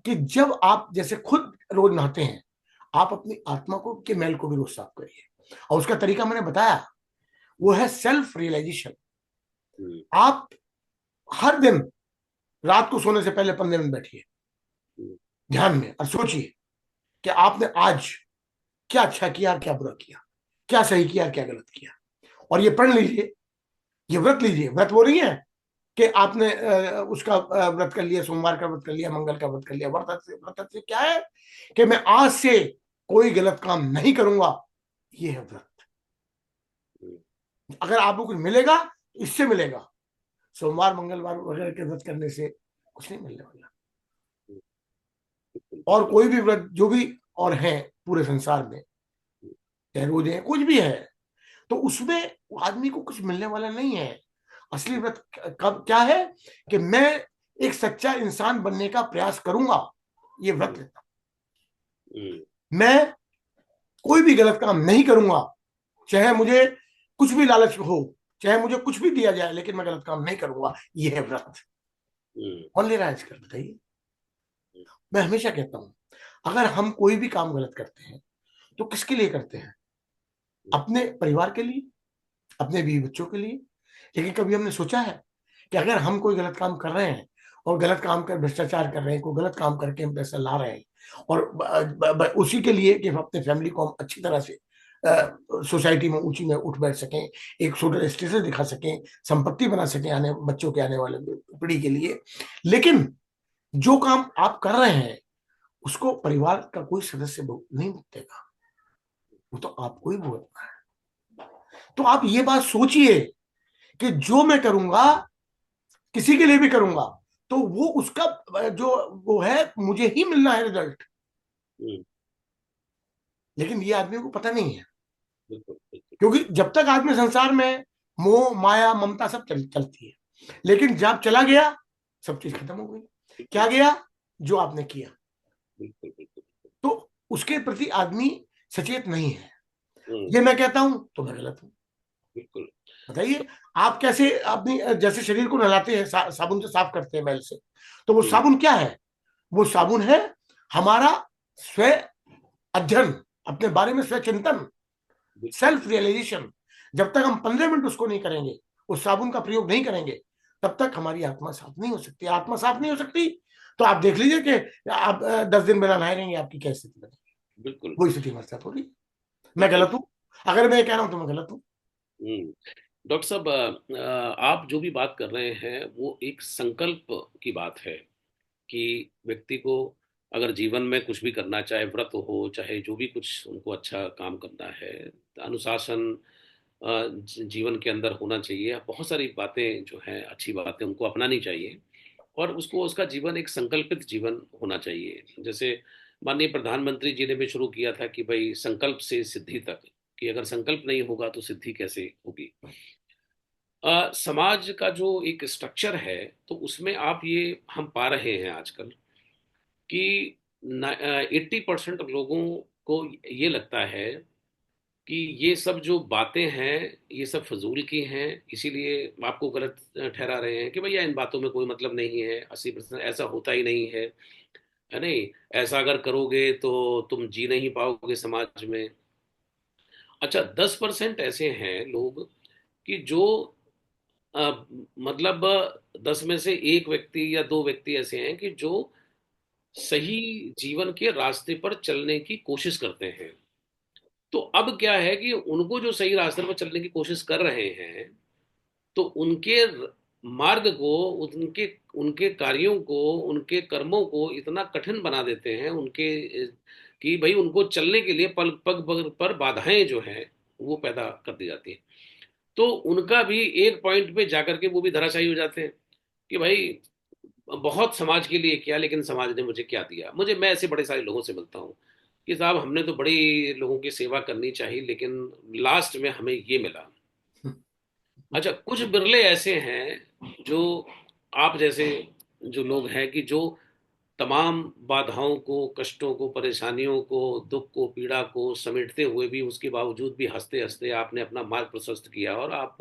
कि जब आप जैसे खुद रोज नहाते हैं, आप अपनी आत्मा को के मैल को भी रोज साफ करिए। और उसका तरीका मैंने बताया, वो है सेल्फ रियलाइजेशन। हम्म, आप हर दिन रात को सोने से पहले 15 मिनट बैठिए हम्म, ध्यान में, और सोचिए कि आपने आज क्या अच्छा किया, क्या बुरा किया, क्या सही किया, क्या गलत किया। और ये पढ़ लीजिए, ये व्रत लीजिए। व्रत वो नहीं है कि आपने उसका व्रत कर लिया, सोमवार का व्रत कर लिया, मंगल का व्रत कर लिया। व्रत से क्या है कि मैं आज से कोई गलत काम नहीं करूंगा। ये है व्रत। हम्म, अगर आपको कुछ मिलेगा, इससे मिलेगा। सोमवार मंगलवार वगैरह के व्रत करने से कुछ नहीं मिलने वाला। बिल्कुल, और बिल्कुल। कोई भी व्रत जो भी और है पूरे संसार में, चाहे रोजे है, कुछ भी है, तो उसमें आदमी को कुछ मिलने वाला नहीं है। असली व्रत कब क्या है कि मैं एक सच्चा इंसान बनने का प्रयास करूंगा, ये व्रत हम्म, लेता हम्म, हूं। मैं कोई भी गलत काम नहीं करूंगा, चाहे मुझे कुछ भी लालच हो, चाहे मुझे कुछ भी दिया जाए, लेकिन मैं गलत काम नहीं करूंगा। ये है व्रत। हम्म, कौन ले रहा है आजकल, बताइए? मैं हमेशा कहता हूं, अगर हम कोई भी काम गलत करते हैं तो किसके लिए करते हैं? अपने परिवार के लिए, अपने बीवी बच्चों के लिए। लेकिन कभी हमने सोचा है कि अगर हम कोई गलत काम कर रहे हैं, और गलत काम कर भ्रष्टाचार कर रहे हैं, कोई गलत काम करके हम पैसा ला रहे हैं, और उसी के लिए कि हम अपने फैमिली को हम अच्छी तरह से सोसाइटी में ऊंची में उठ बैठ सकें, एक सोशल स्टेटस दिखा सकें, संपत्ति बना सकें आने बच्चों के आने वाले पीढ़ी के लिए। लेकिन जो काम आप कर रहे हैं उसको परिवार का कोई सदस्य नहीं देगा, वो तो आपको ही भुगतना है। तो आप ये बात सोचिए कि जो मैं करूंगा किसी के लिए भी करूंगा तो वो उसका जो वो है मुझे ही मिलना है रिजल्ट। हम्म, लेकिन ये आदमी को पता नहीं है, बिल्कुल बिल्कुल। क्योंकि जब तक आदमी संसार में मोह माया ममता सब चलती है, लेकिन जब चला गया सब चीज खत्म हो गई। बिल्कुल क्या गया? जो आपने किया। बिल्कुल बिल्कुल। तो उसके प्रति आदमी सचेत नहीं है। हम्म, ये मैं कहता हूं तो मैं गलत हूं? बिल्कुल। बताइए। आप कैसे अपनी जैसे शरीर को नहलाते हैं, साबुन से साफ करते हैं मैल से, तो वो हम्म, साबुन क्या है? वो साबुन है हमारा स्व अध्ययन, अपने बारे में स्व चिंतन, बिल्कुल सेल्फ रियलाइजेशन। जब तक हम 15 मिनट उसको नहीं करेंगे, उस साबुन का प्रयोग नहीं करेंगे, तब तक हमारी आत्मा साफ नहीं हो सकती। आत्मा साफ नहीं हो सकती तो आप देख लीजिए कि आप 10 दिन बिना नहाए रहेंगे, आपकी क्या स्थिति बनेगी। बिल्कुल वही स्थिति हमारे साथ हो रही है। मैं बिल्कुल। गलत हूं? अगर मैं ये कह रहा हूं तो मैं गलत हूं? हम्म। डॉक्टर साहब, आप जो भी बात कर रहे हैं वो एक संकल्प की बात है कि व्यक्ति को अगर जीवन में कुछ भी करना, चाहे व्रत हो, चाहे जो भी कुछ उनको अच्छा काम करना है, अनुशासन जीवन के अंदर होना चाहिए। बहुत सारी बातें जो हैं अच्छी बातें उनको अपनानी चाहिए, और उसको उसका जीवन एक संकल्पित जीवन होना चाहिए। जैसे माननीय प्रधानमंत्री जी ने भी शुरू किया था कि भाई संकल्प से सिद्धि तक, कि अगर संकल्प नहीं होगा तो सिद्धि कैसे होगी। समाज का जो एक स्ट्रक्चर है, तो उसमें आप ये हम पा रहे हैं आजकल कि 80% लोगों को ये लगता है कि ये सब जो बातें हैं ये सब फजूल की हैं, इसीलिए आपको गलत ठहरा रहे हैं कि भैया इन बातों में कोई मतलब नहीं है, 80% ऐसा होता ही नहीं है नहीं, ऐसा अगर करोगे तो तुम जी नहीं पाओगे समाज में। अच्छा, 10% ऐसे हैं लोग कि जो अ, मतलब 10 में से एक व्यक्ति या दो व्यक्ति ऐसे हैं कि जो सही जीवन के रास्ते पर चलने की कोशिश करते हैं। तो अब क्या है कि उनको जो सही रास्ते पर चलने की कोशिश कर रहे हैं, तो उनके मार्ग को, उनके उनके कार्यों को, उनके कर्मों को इतना कठिन बना देते हैं उनके, कि भाई उनको चलने के लिए पल पग पग पर बाधाएं जो हैं वो पैदा कर दी जाती हैं। तो उनका भी एक पॉइंट पे जाकर के वो भी धराशायी हो जाते हैं कि भाई बहुत समाज के लिए किया, लेकिन समाज ने मुझे क्या दिया। मैं ऐसे बड़े सारे लोगों से मिलता हूँ कि साहब हमने तो बड़ी लोगों की सेवा करनी चाहिए, लेकिन लास्ट में हमें ये मिला। अच्छा, कुछ बिरले ऐसे हैं जो आप जैसे जो लोग हैं कि जो तमाम बाधाओं को, कष्टों को, परेशानियों को, दुख को, पीड़ा को समेटते हुए भी, उसके बावजूद भी हंसते हंसते आपने अपना मार्ग प्रशस्त किया और आप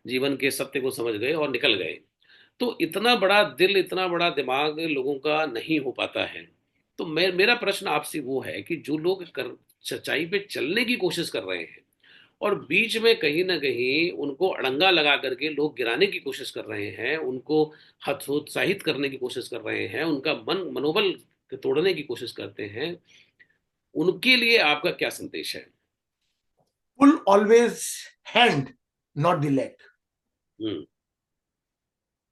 जीवन के सत्य को समझ गए और निकल गए। तो इतना बड़ा दिल, इतना बड़ा दिमाग लोगों का नहीं हो पाता है। तो मेरा प्रश्न आपसे वो है कि जो लोग सच्चाई पे चलने की कोशिश कर रहे हैं और बीच में कहीं ना कहीं उनको अड़ंगा लगा करके लोग गिराने की कोशिश कर रहे हैं, उनको हतोत्साहित करने की कोशिश कर रहे हैं, उनका मनोबल तोड़ने की कोशिश करते हैं, उनके लिए आपका क्या संदेश है? Pull always hand, not the leg. Hmm.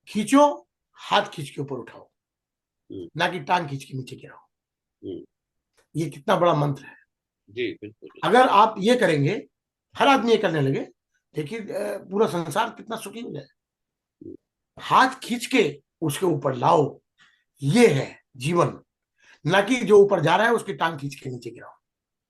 खींचो, हाथ खींच के ऊपर उठाओ, हम्म। ना कि टांग खींच के नीचे गिराओ। हम्म। ये कितना बड़ा मंत्र है। जी बिल्कुल बिल्कुल। अगर आप ये करेंगे, हर आदमी ये करने लगे, देखिए पूरा संसार कितना सुखी हो जाए। हम्म, हाथ खींच के उसके ऊपर लाओ, ये है जीवन। ना कि जो ऊपर जा रहा है उसकी टांग खींच के नीचे गिराओ।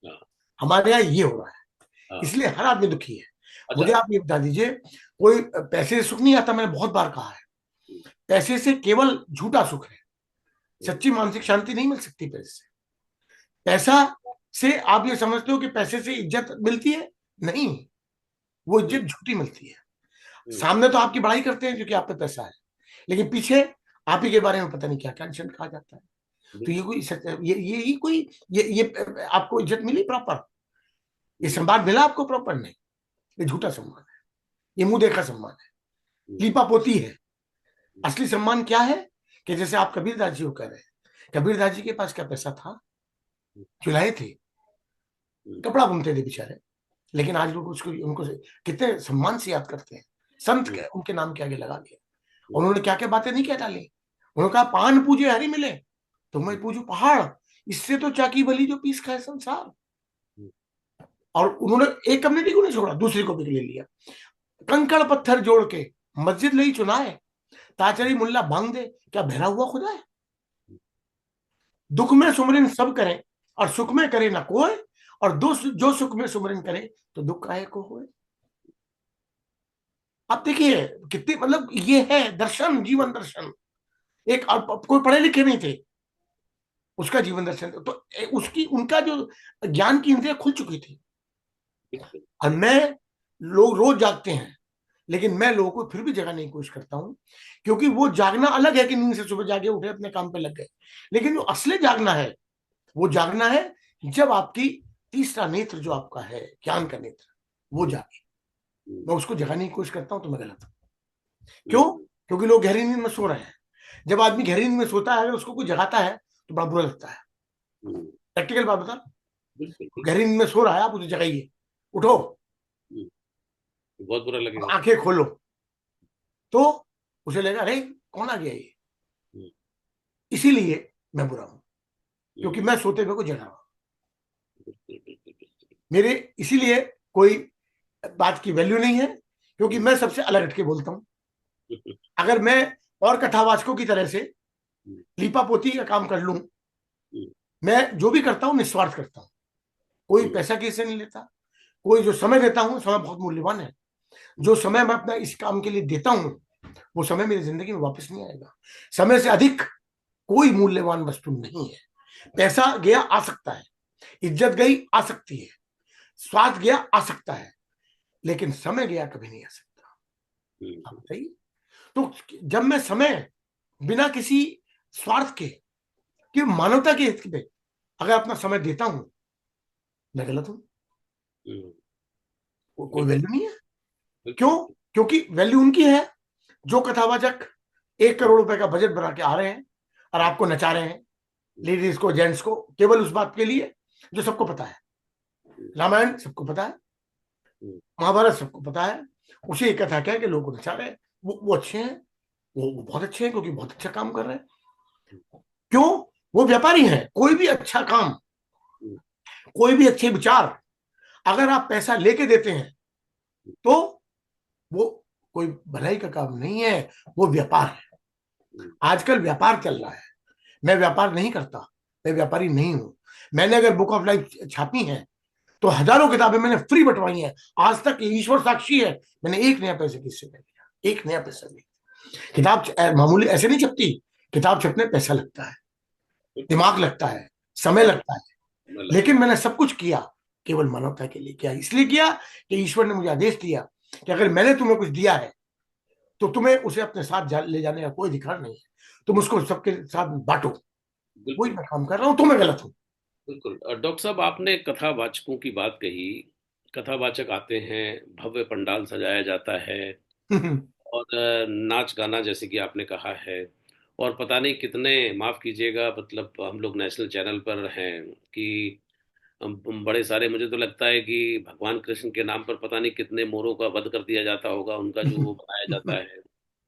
हाँ। हमारे यहाँ ये हो रहा है, हाँ। इसलिए हर आदमी दुखी है। अच्छा। मुझे आप ये बता दीजिए, कोई पैसे से सुख नहीं आता, मैंने बहुत बार कहा है। हम्म। पैसे से केवल झूठा सुख है, हम्म। सच्ची मानसिक शांति नहीं मिल सकती पैसे से। पैसा से आप ये समझते हो कि पैसे से इज्जत मिलती है? नहीं, वो हम्म। इज्जत झूठी मिलती है। हम्म। सामने तो आपकी बड़ाई करते हैं क्योंकि आप पे पैसा है, लेकिन पीछे आप ही के बारे में पता नहीं क्या क्या कहा जाता है। तो ये बिल्कुल। कोई ये ही कोई ये आपको इज्जत मिली प्रॉपर? ये हम्म। सम्मान मिला आपको प्रॉपर? नहीं, ये झूठा सम्मान है, ये मुंह देखा सम्मान है, हम्म। लीपा पोती है। असली सम्मान क्या है? कि जैसे आप कबीरदास जी को कह रहे हैं, कबीरदास जी के पास क्या पैसा था? हम्म। चुलाए थे, हम्म। कपड़ा बुनते थे बेचारे, लेकिन आज लोग उसको उनको कितने सम्मान से याद करते हैं, संत हम्म, उनके नाम के आगे लगा दिया। हम्म, उन्होंने क्या क्या बातें नहीं क्या डाली। उन्होंने कहा पान पूजे हरि मिले, तो मैं हम्म, पूजू पहाड़, इससे तो चाकी भली जो पीस खाए संसार। हम्म, और उन्होंने एक कम्युनिटी को नहीं छोड़ा, दूसरी को भी ले लिया। कंकड़ पत्थर जोड़ के मस्जिद ले ही चुनाए, ताचरी मुल्ला बांग दे, क्या बहरा हुआ खुदा है। दुख में सुमरिन सब करें और सुख में करे ना कोई, और दो जो सुख में सुमरिन करे तो दुख काहे को होए। आप देखिए कितनी मतलब ये है दर्शन, जीवन दर्शन। एक अब कोई पढ़े लिखे नहीं थे, उसका जीवन दर्शन तो उसकी उनका जो ज्ञान की इंद्रियां खुल चुकी थी। बिल्कुल। और मैं, लोग रोज जागते हैं, लेकिन मैं लोगों को फिर भी जगाने की कोशिश करता हूं, क्योंकि वो जागना अलग है कि नींद से सुबह जागे उठे अपने काम पे लग गए, लेकिन जो असली जागना है वो जागना है जब आपकी तीसरा नेत्र जो आपका है, ज्ञान का नेत्र, वो हम्म, जागे। हम्म, मैं उसको जगाने की कोशिश करता हूं तो मैं गलत हूं। क्यों? हम्म, क्योंकि लोग गहरी नींद में सो रहे हैं। जब आदमी गहरी नींद में सोता है, अगर उसको कोई जगाता है तो बड़ा बुरा लगता है। हम्म, प्रैक्टिकल बात बता, बिल्कुल गहरी बिल्कुल। नींद में सो रहा है, आप उसे जगाइए, उठो, हम्म, बहुत बुरा अब लगेगा। आंखें खोलो, तो उसे लगेगा अरे कौन आ गया ये। हम्म, इसीलिए मैं बुरा हूं, क्योंकि हम्म, मैं सोते हुए को जगा रहा हूं। बिल्कुल बिल्कुल बिल्कुल। मेरे इसीलिए कोई बात की वैल्यू नहीं है, क्योंकि हम्म, मैं सबसे अलग हटके बोलता हूं। हम्म, अगर मैं और कथावाचकों की तरह से हम्म, लीपा पोती का काम कर लूं, हम्म, मैं जो भी करता हूं निस्वार्थ करता हूं, कोई हम्म, पैसा किसी से नहीं लेता। कोई जो समय देता हूं, समय बहुत मूल्यवान है। जो समय मैं अपना इस काम के लिए देता हूं, वो समय मेरी जिंदगी में वापस नहीं आएगा। समय से अधिक कोई मूल्यवान वस्तु नहीं है। पैसा गया आ सकता है, इज्जत गई आ सकती है, स्वाद गया आ सकता है, लेकिन समय गया कभी नहीं आ सकता। आप हम्म, बताइए। तो जब मैं समय बिना किसी स्वार्थ के, कि मानवता के हित में अगर अपना समय देता हूं, मैं गलत हूं। हम्म, कोई बिल्कुल वैल्यू नहीं है। क्यों? बिल्कुल। क्योंकि वैल्यू उनकी है जो कथावाचक 1 करोड़ रुपए का बजट बना के आ रहे हैं और आपको नचा रहे हैं, लेडीज को जेंट्स को, केवल उस बात के लिए जो सबको पता है। रामायण सबको पता है, महाभारत सबको पता है, उसी एक कथा क्या है कि लोगों को नचा रहे हैं। वो अच्छे हैं, वो बहुत अच्छे हैं, क्योंकि बहुत अच्छा काम कर रहे हैं। क्यों? वो व्यापारी हैं। कोई भी अच्छा काम, कोई भी अच्छे विचार अगर आप पैसा लेके देते हैं, तो वो कोई भलाई का काम नहीं है, वो व्यापार है। आजकल व्यापार चल रहा है। मैं व्यापार नहीं करता, मैं व्यापारी नहीं हूं। मैंने अगर बुक ऑफ लाइफ छापी है तो हजारों किताबें मैंने फ्री बंटवाई हैं। आज तक ईश्वर साक्षी है, मैंने एक नया पैसे किससे नहीं लिया, एक नया पैसा नहीं। किताब मामूली ऐसे नहीं छपती। किताब छपने पैसा लगता है, बिल्कुल दिमाग लगता है, समय समय लगता है। समय लगता लेकिन है। मैंने सब कुछ किया केवल मानवता के लिए। किया इसलिए किया कि ईश्वर ने मुझे आदेश दिया कि अगर मैंने तुम्हें कुछ दिया है तो तुम्हें उसे अपने साथ ले जाने का कोई अधिकार नहीं है। तुम उसको सबके साथ बांटो। वही बिल्कुल मैं काम कर रहा हूं, तो मैं गलत हूं। बिल्कुल। डॉक्टर साहब, आपने कथावाचकों की बात कही। कथावाचक आते हैं, भव्य पंडाल सजाया जाता है, और नाच गाना जैसे कि आपने कहा है, और पता नहीं कितने, माफ कीजिएगा, मतलब हम लोग नेशनल चैनल पर हैं कि बड़े सारे, मुझे तो लगता है कि भगवान कृष्ण के नाम पर पता नहीं कितने मोरों का वध कर दिया जाता होगा, उनका जो वो बनाया जाता है।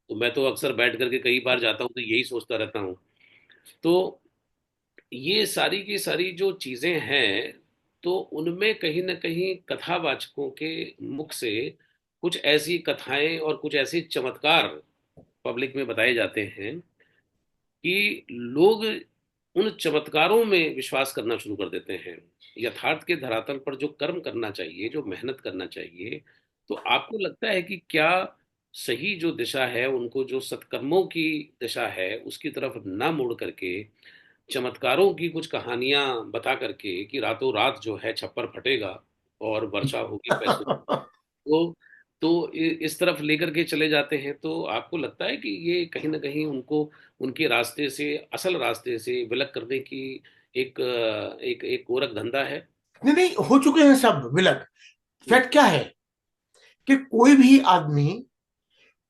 तो मैं तो अक्सर बैठ करके कई बार जाता हूँ तो यही सोचता रहता हूँ। तो ये सारी की सारी जो चीजें हैं, तो उनमें कहीं ना कहीं कथावाचकों के मुख से कुछ ऐसी कथाएं और कुछ ऐसे चमत्कार पब्लिक में बताए जाते हैं कि लोग उन चमत्कारों में विश्वास करना शुरू कर देते हैं। यथार्थ के धरातल पर जो कर्म करना चाहिए, जो मेहनत करना चाहिए, तो आपको लगता है कि क्या सही जो दिशा है, उनको जो सत्कर्मों की दिशा है उसकी तरफ ना मुड़ करके चमत्कारों की कुछ कहानियां बता करके कि रातों रात जो है छप्पर फटेगा और वर्षा होगी पैसों की, तो इस तरफ लेकर के चले जाते हैं, तो आपको लगता है कि ये कहीं ना कहीं उनको उनके रास्ते से, असल रास्ते से विलग करने की एक गोरख धंधा है? नहीं नहीं, हो चुके हैं सब विलग। हम्म, फैक्ट क्या है कि कोई भी आदमी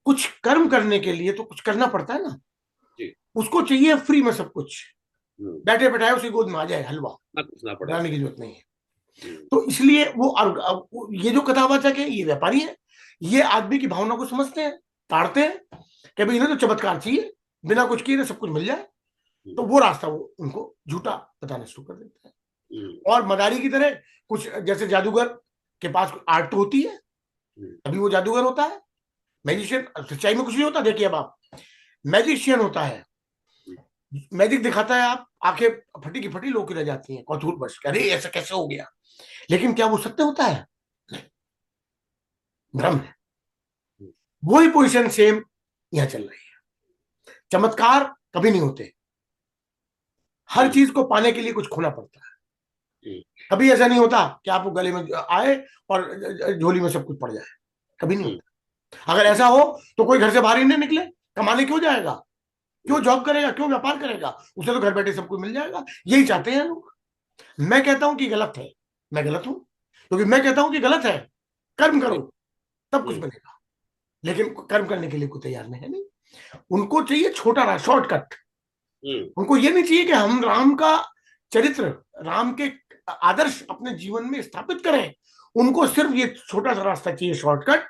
कुछ कर्म करने के लिए तो कुछ करना पड़ता है ना। जी। उसको चाहिए फ्री में सब कुछ, हम्म, बैठे बैठाए उसकी गोद में आ जाए हलवा, ना पूछना पड़े बनाने की उसे। जरूरत नहीं है। हम्म, तो इसलिए वो ये जो कथावाचक है ये व्यापारी है, ये आदमी की भावना को समझते हैं, ताड़ते हैं कि भाई इन्हें तो चमत्कार चाहिए, बिना कुछ किए सब कुछ मिल जाए। तो हम्म, वो रास्ता वो उनको झूठा बताना शुरू कर देते हैं। हम्म, और मदारी की तरह कुछ जैसे जादूगर के पास आर्ट तो होती है, हम्म, अभी वो जादूगर होता है। मैजिशियन सच्चाई में कुछ नहीं होता, देखिए अब आप, मैजिशियन होता है, मैजिक दिखाता है, आप आंखें फटी की फटी लोग की रह जाती हैं कौतूहल बस, अरे ऐसा कैसे हो गया। लेकिन क्या वो सत्य होता है? नहीं, भ्रम है। हम्म, वही पोजीशन सेम यहाँ चल रही है। चमत्कार कभी नहीं होते, हर हम्म, चीज को पाने के लिए कुछ खोना पड़ता है। हम्म, कभी ऐसा नहीं होता कि आपको गले में आए और झोली में सब कुछ पड़ जाए, कभी नहीं हम्म, होता। अगर ऐसा हो तो कोई घर से बाहर ही नहीं निकले, कमाने क्यों जाएगा, क्यों हम्म, जॉब करेगा, क्यों व्यापार करेगा, उसे तो घर बैठे सब कुछ मिल जाएगा। यही चाहते हैं लोग। मैं कहता हूं कि गलत है, मैं गलत हूं, क्योंकि मैं कहता हूं कि गलत है, कर्म जी, करो तब कुछ हम्म, बनेगा। लेकिन कर्म करने के लिए कोई तैयार नहीं है, नहीं। उनको चाहिए छोटा राह, शॉर्टकट। हम्म, उनको ये नहीं चाहिए कि हम राम का चरित्र, राम के आदर्श अपने जीवन में स्थापित करें। उनको सिर्फ ये छोटा सा रास्ता चाहिए, शॉर्टकट,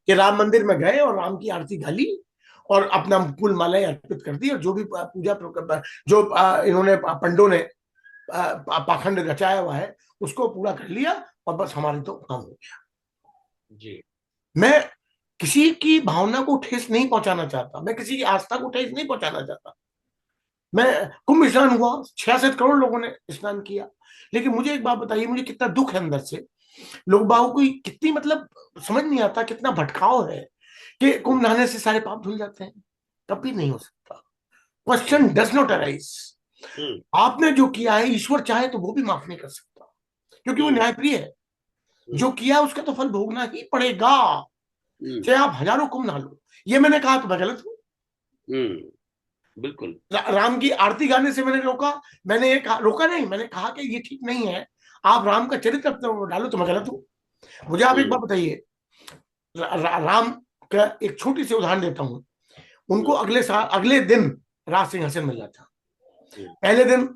कि राम मंदिर में गए और राम की आरती गाली और अपना फूल मालाएं अर्पित कर दी, और जो भी पूजा जो इन्होंने पंडों ने पाखंड रचाया हुआ है उसको पूरा कर लिया, और बस हमारी तो काम हो गया। जी, मैं किसी की भावना को ठेस नहीं पहुंचाना चाहता, मैं किसी की आस्था को ठेस नहीं पहुंचाना चाहता। मैं, कुंभ स्नान हुआ, 66 करोड़ लोगों ने स्नान किया, लेकिन मुझे एक बात बताइए, मुझे कितना दुख है अंदर से, लोग बागों को कितनी मतलब समझ नहीं आता, कितना भटकाव है कि हम्म, कुंभ नहाने से सारे पाप धुल जाते हैं। कभी नहीं हम्म, हो सकता। Question does not arise. Hmm, आपने जो किया है ईश्वर चाहे तो वो भी माफ नहीं कर सकता, क्योंकि वो हम्म, न्यायप्रिय है। हम्म, जो किया उसका तो फल भोगना ही पड़ेगा, हम्म, चाहे आप हजारों कुंभ नहा लो। ये मैंने कहा तो मैं गलत हूं? बिल्कुल, राम की आरती गाने से मैंने रोका? मैंने ये रोका नहीं, मैंने कहा कि ये ठीक नहीं है, आप राम का चरित्र अपने वो डालो, तो मैं गलत हूं? मुझे आप एक हम्म, बात बताइए, राम का एक छोटी सी उदाहरण देता हूं। उनको हम्म, अगले साल, अगले दिन राज सिंहासन मिल जाता। हम्म, पहले दिन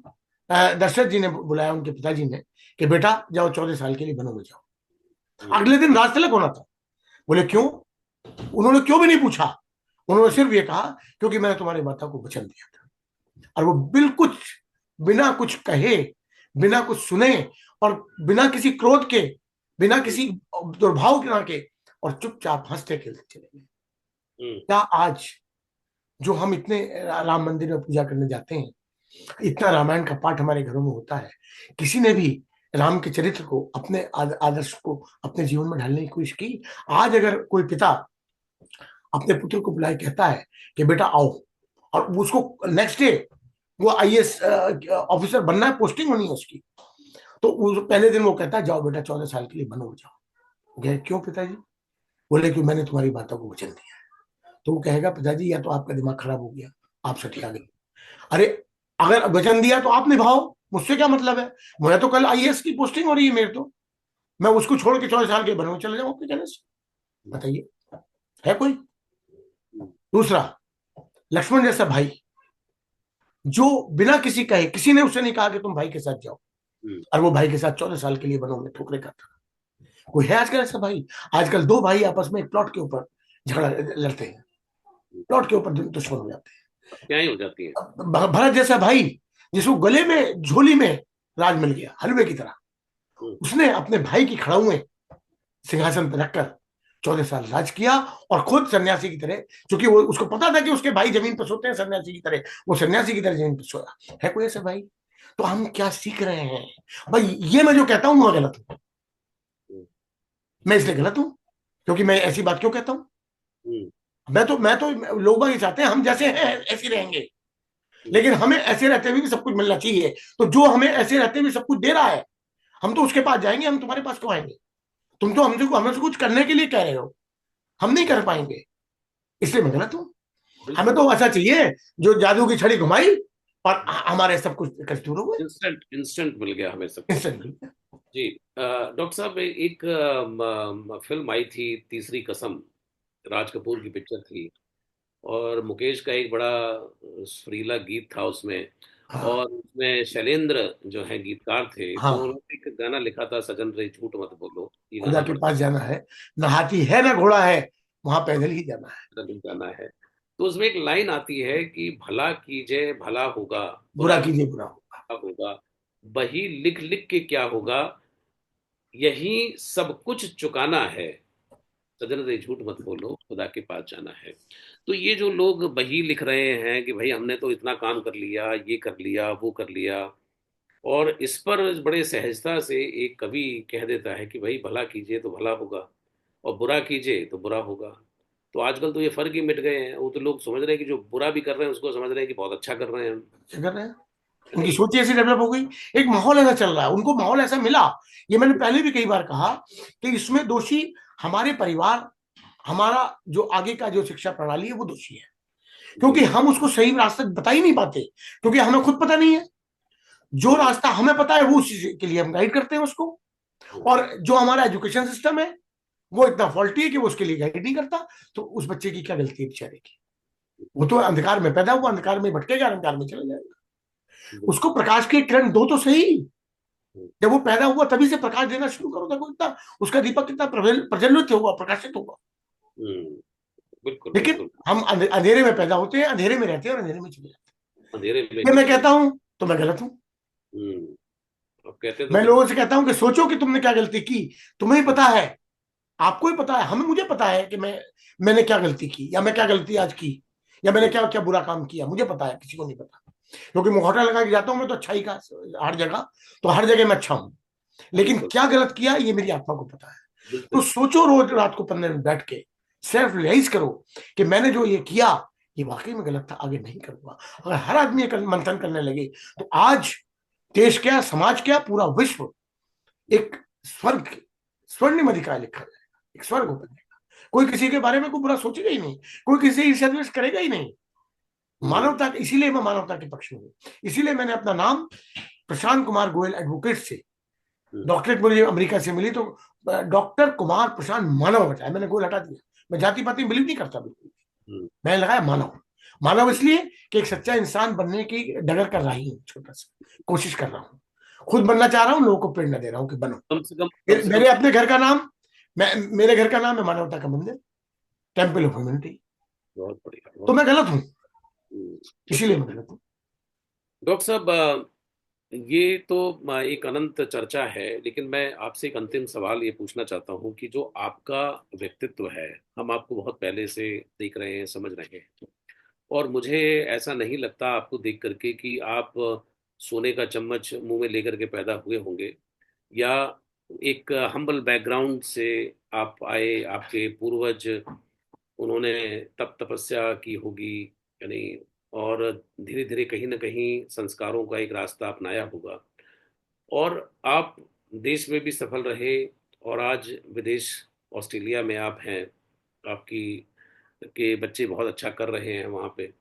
दशरथ जी ने बुलाया उनके पिताजी ने कि बेटा जाओ 14 साल के लिए वनों में जाओ। हम्म, अगले दिन राज तिलक होना था। बोले क्यों? उन्होंने क्यों भी नहीं पूछा, उन्होंने हम्म, सिर्फ ये कहा क्योंकि मैंने तुम्हारी माता को वचन दिया था। और वो बिल्कुल बिना कुछ कहे, बिना कुछ सुने, और बिना किसी क्रोध के, बिना हम्म, किसी दुर्भाव के, और चुपचाप हंसते खेलते चले गए। हम्म, क्या आज जो हम इतने राम मंदिर में पूजा करने जाते हैं, इतना रामायण का पाठ हमारे घरों में होता है, किसी ने भी राम के चरित्र को, अपने आदर्श को अपने जीवन में ढालने की कोशिश की? आज अगर कोई पिता अपने पुत्र को बुलाए कहता है कि बेटा आओ, और उसको नेक्स्ट डे वो आईएएस ऑफिसर बनना है, पोस्टिंग होनी है उसकी, तो पहले दिन वो कहता है जाओ बेटा 14 साल के लिए बनो हो जाओ। गए क्यों पिताजी? बोले कि मैंने तुम्हारी बातों को वचन दिया है। तो वो कहेगा पिताजी या तो आपका दिमाग खराब हो गया, आप सठिया गए। अरे, अगर वचन दिया तो आप निभाओ, मुझसे क्या मतलब है? मुझे तो कल आईएएस की पोस्टिंग हो रही है मेरे तो, मैं उसको छोड़ के 14 साल के बनो चले जाऊं अपने कहने से? बताइए, है कोई? हम्म, दूसरा, लक्ष्मण जैसा भाई, जो बिना किसी कहे, किसी ने उसे नहीं कहा कि तुम भाई के साथ जाओ, हम्म, और वो भाई के साथ 14 साल के लिए बनो में ठोकरे खाता। कोई है आजकल ऐसा भाई? आजकल दो भाई आपस में एक प्लॉट के ऊपर झगड़ा लड़ते हैं, प्लॉट के ऊपर दुश्मन हो जाते क्या ही हो जाती है। हैं। भरत जैसा भाई, जिसको गले में झोली में राज मिल गया हलवे की तरह, हम्म, उसने अपने भाई की खड़ाऊ में सिंहासन पर रखकर 14 साल राज किया, और खुद सन्यासी की तरह, क्योंकि वो उसको पता था कि उसके भाई जमीन पर सोते हैं सन्यासी की तरह, वो सन्यासी की तरह जमीन पर सोया। है कोई ऐसा भाई? तो हम क्या सीख रहे हैं भाई? ये मैं जो कहता हूं मैं गलत हूं। हम्म, मैं इसलिए गलत हूं क्योंकि मैं ऐसी बात क्यों कहता हूं? हम्ग, मैं तो लोग बाग ये चाहते हैं हम जैसे हैं ऐसे रहेंगे, हम्ग, लेकिन हमें ऐसे रहते हुए भी सब कुछ मिलना चाहिए। तो जो हमें ऐसे रहते हुए सब कुछ दे रहा है, हम तो उसके पास जाएंगे, हम तुम्हारे पास क्यों आएंगे? तुम तो हमसे हमसे कुछ करने के लिए कह रहे हो, हम नहीं कर पाएंगे, इसलिए मैं गलत हूं। हमें बिल्कुल, तो ऐसा चाहिए जो जादू की छड़ी घुमाई और हमारे सब कुछ कष्ट दूर हो गए इंस्टेंट इंस्टेंट मिल गया हमें सब कुछ। इंस्टेंटली। जी, डॉक्टर साहब, एक फिल्म आई थी, तीसरी कसम, राज कपूर की पिक्चर थी, और मुकेश का एक बड़ा सुरीला गीत था उसमें। हाँ। और उसमें शैलेंद्र जो है गीतकार थे, तो हाँ, उन्होंने एक गाना लिखा था, सजन रे झूठ मत बोलो, ये खुदा गाना के बड़ा पास जाना है, ना हाथी है ना घोड़ा है, वहां पैदल ही जाना है। रनिंग गाना है। तो उसमें एक लाइन आती है कि भला कीजिए भला होगा, बुरा बुरा कीजिए बुरा हो। कीजिए बुरा होगा, वही लिख लिख के क्या होगा, यही सब कुछ चुकाना है, सजन रे झूठ मत बोलो, खुदा के पास जाना है। तो ये जो लोग वही लिख रहे हैं कि भाई हमने तो इतना काम कर लिया, ये कर लिया, वो कर लिया, और इस पर बड़े सहजता से एक कवि कह देता है कि भाई भला कीजिए तो भला होगा, और बुरा कीजिए तो बुरा होगा। तो आजकल तो ये फर्क ही मिट गए हैं, वो तो लोग समझ रहे हैं कि जो बुरा भी कर रहे हैं उसको समझ रहे हैं कि बहुत अच्छा कर रहे हैं हम। क्या कर रहे हैं? है ना उनकी जी? सोच ऐसी डेवलप हो गई, एक माहौल ऐसा चल रहा है, उनको माहौल ऐसा मिला। ये मैंने पहले भी कई बार कहा कि इसमें दोषी हमारे परिवार, हमारा जो आगे का जो शिक्षा प्रणाली है वो दोषी है, जी। क्योंकि हम उसको सही रास्ता बता ही नहीं पाते, क्योंकि हमें खुद पता नहीं है। जो हम्म, रास्ता हमें पता है वो उसी के लिए हम गाइड करते हैं उसको। हम्म, और जो हमारा एजुकेशन सिस्टम है वो इतना फॉल्टी है कि वो उसके लिए गाइड नहीं करता। तो उस बच्चे की क्या गलती है बेचारे की? वो तो अंधकार में पैदा हुआ, अंधकार में भटकेगा, अंधकार में चला जाएगा। बिल्कुल। उसको प्रकाश की किरण दो तो सही। हम्म, जब वो पैदा हुआ तभी से प्रकाश देना शुरू करो, देखो इतना उसका दीपक कितना प्रज्वलित हुआ, प्रकाशित होगा। हम्म, बिल्कुल लेकिन बिल्कुल। हम अंधेरे में पैदा होते हैं, अंधेरे में रहते हैं और अंधेरे में चले जाते अंधेरे में हैं। ये ही मैं चले। कहता हूं तो मैं गलत हूं। हम्म। अब कहते तो मैं बिल्कुल। लोगों से कहता हूं कि सोचो कि तुमने क्या गलती की। तुम्हें ही पता है, आपको ही पता है, हमें मुझे पता है कि मैंने क्या गलती की, या मैं क्या गलती आज की, या मैंने हम्म, क्या क्या बुरा काम किया, मुझे पता है, किसी को नहीं पता। क्योंकि मुखौटा लगा के जाता हूं मैं तो अच्छाई का, हर जगह, तो हर जगह मैं अच्छा हूं। लेकिन बिल्कुल क्या गलत किया ये मेरी आत्मा को पता है। तो बिल्कुल। सोचो, रोज रात को 15 मिनट बैठ के सेल्फ रियलाइज करो कि मैंने जो ये किया ये वाकई में गलत था, आगे नहीं करूंगा। अगर हर आदमी ये मंथन करने लगे तो आज देश क्या, समाज क्या, पूरा विश्व एक स्वर्ग, स्वर्णिम अधिकार लिखा जाएगा, एक स्वर्ग बनेगा। कोई किसी के बारे में कोई बुरा सोचेगा ही नहीं, कोई किसी ईर्ष्या द्वेष करेगा ही नहीं। हम्म, मानवता, इसीलिए मैं मानवता के पक्ष में हूँ। इसीलिए मैंने अपना नाम प्रशांत कुमार गोयल एडवोकेट से, हम्म, डॉक्टरेट मुझे अमेरिका से मिली तो डॉक्टर कुमार प्रशांत मानव हटाया, मैंने गोल हटा दिया। मैं जाति पाति बिलीव नहीं करता बिल्कुल। हम्म, मैंने लगाया मानव। मानव इसलिए कि एक सच्चा इंसान बनने की डगर कर रही हूँ, छोटा सा कोशिश कर रहा हूँ, खुद बनना चाह रहा हूँ, लोगों को प्रेरणा दे रहा हूँ कि बनो। कम से कम, कम से कम। मेरे अपने घर का नाम, मेरे घर का नाम है मानवता का मंदिर, टेम्पल ऑफ ह्यूमैनिटी। बहुत बढ़िया, तो बहुत मैं गलत हूँ, इसीलिए बिल्कुल। मैं गलत हूँ। डॉक्टर साहब, ये तो एक अनंत चर्चा है, लेकिन मैं आपसे एक अंतिम सवाल ये पूछना चाहता हूँ कि जो आपका व्यक्तित्व है, हम आपको बहुत पहले से देख रहे हैं, समझ रहे हैं, और मुझे ऐसा नहीं लगता आपको देख करके कि आप सोने का चम्मच मुंह में लेकर के पैदा हुए होंगे, या एक हम्बल बैकग्राउंड से आप आए, आपके पूर्वज उन्होंने तप तपस्या की होगी, यानी, और धीरे धीरे कहीं ना कहीं संस्कारों का एक रास्ता अपनाया होगा, और आप देश में भी सफल रहे, और आज विदेश, ऑस्ट्रेलिया में आप हैं, आपकी के बच्चे बहुत अच्छा कर रहे हैं वहाँ पे,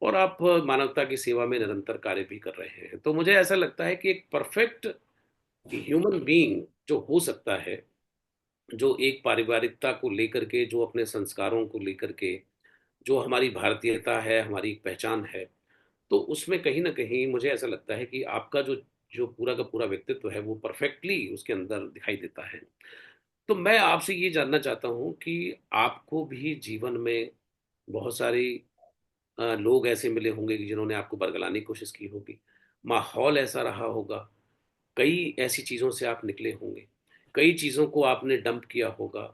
और आप मानवता की सेवा में निरंतर कार्य भी कर रहे हैं। तो मुझे ऐसा लगता है कि एक परफेक्ट ह्यूमन बीइंग जो हो सकता है, जो एक पारिवारिकता को लेकर के, जो अपने संस्कारों को लेकर के, जो हमारी भारतीयता है, हमारी एक पहचान है, तो उसमें कहीं ना कहीं मुझे ऐसा लगता है कि आपका जो जो पूरा का पूरा व्यक्तित्व है वो परफेक्टली उसके अंदर दिखाई देता है। तो मैं आपसे ये जानना चाहता हूँ कि आपको भी जीवन में बहुत सारी लोग ऐसे मिले होंगे कि जिन्होंने आपको बरगलाने की कोशिश की होगी, माहौल ऐसा रहा होगा, कई ऐसी चीज़ों से आप निकले होंगे, कई चीज़ों को आपने डंप किया होगा,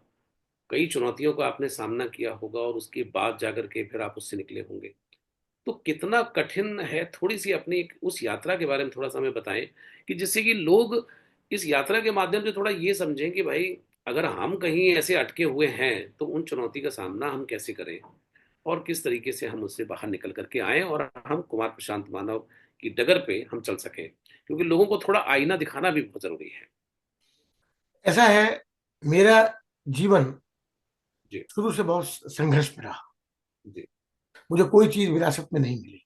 कई चुनौतियों का आपने सामना किया होगा, और उसके बाद जाकर के फिर आप उससे निकले होंगे। तो कितना कठिन है, थोड़ी सी अपनी उस यात्रा के बारे में थोड़ा सा हमें बताएं, कि जिससे कि लोग इस यात्रा के माध्यम से थोड़ा ये समझें कि भाई अगर हम कहीं ऐसे अटके हुए हैं तो उन चुनौती का सामना हम कैसे करें, और किस तरीके से हम उससे बाहर निकल करके आए, और हम कुमार प्रशांत मानव की डगर पे हम चल सकें, क्योंकि लोगों को थोड़ा आईना दिखाना भी बहुत जरूरी है। ऐसा है, मेरा जीवन जी। शुरू से बहुत संघर्ष में रहा। जी। मुझे कोई चीज विरासत में नहीं मिली।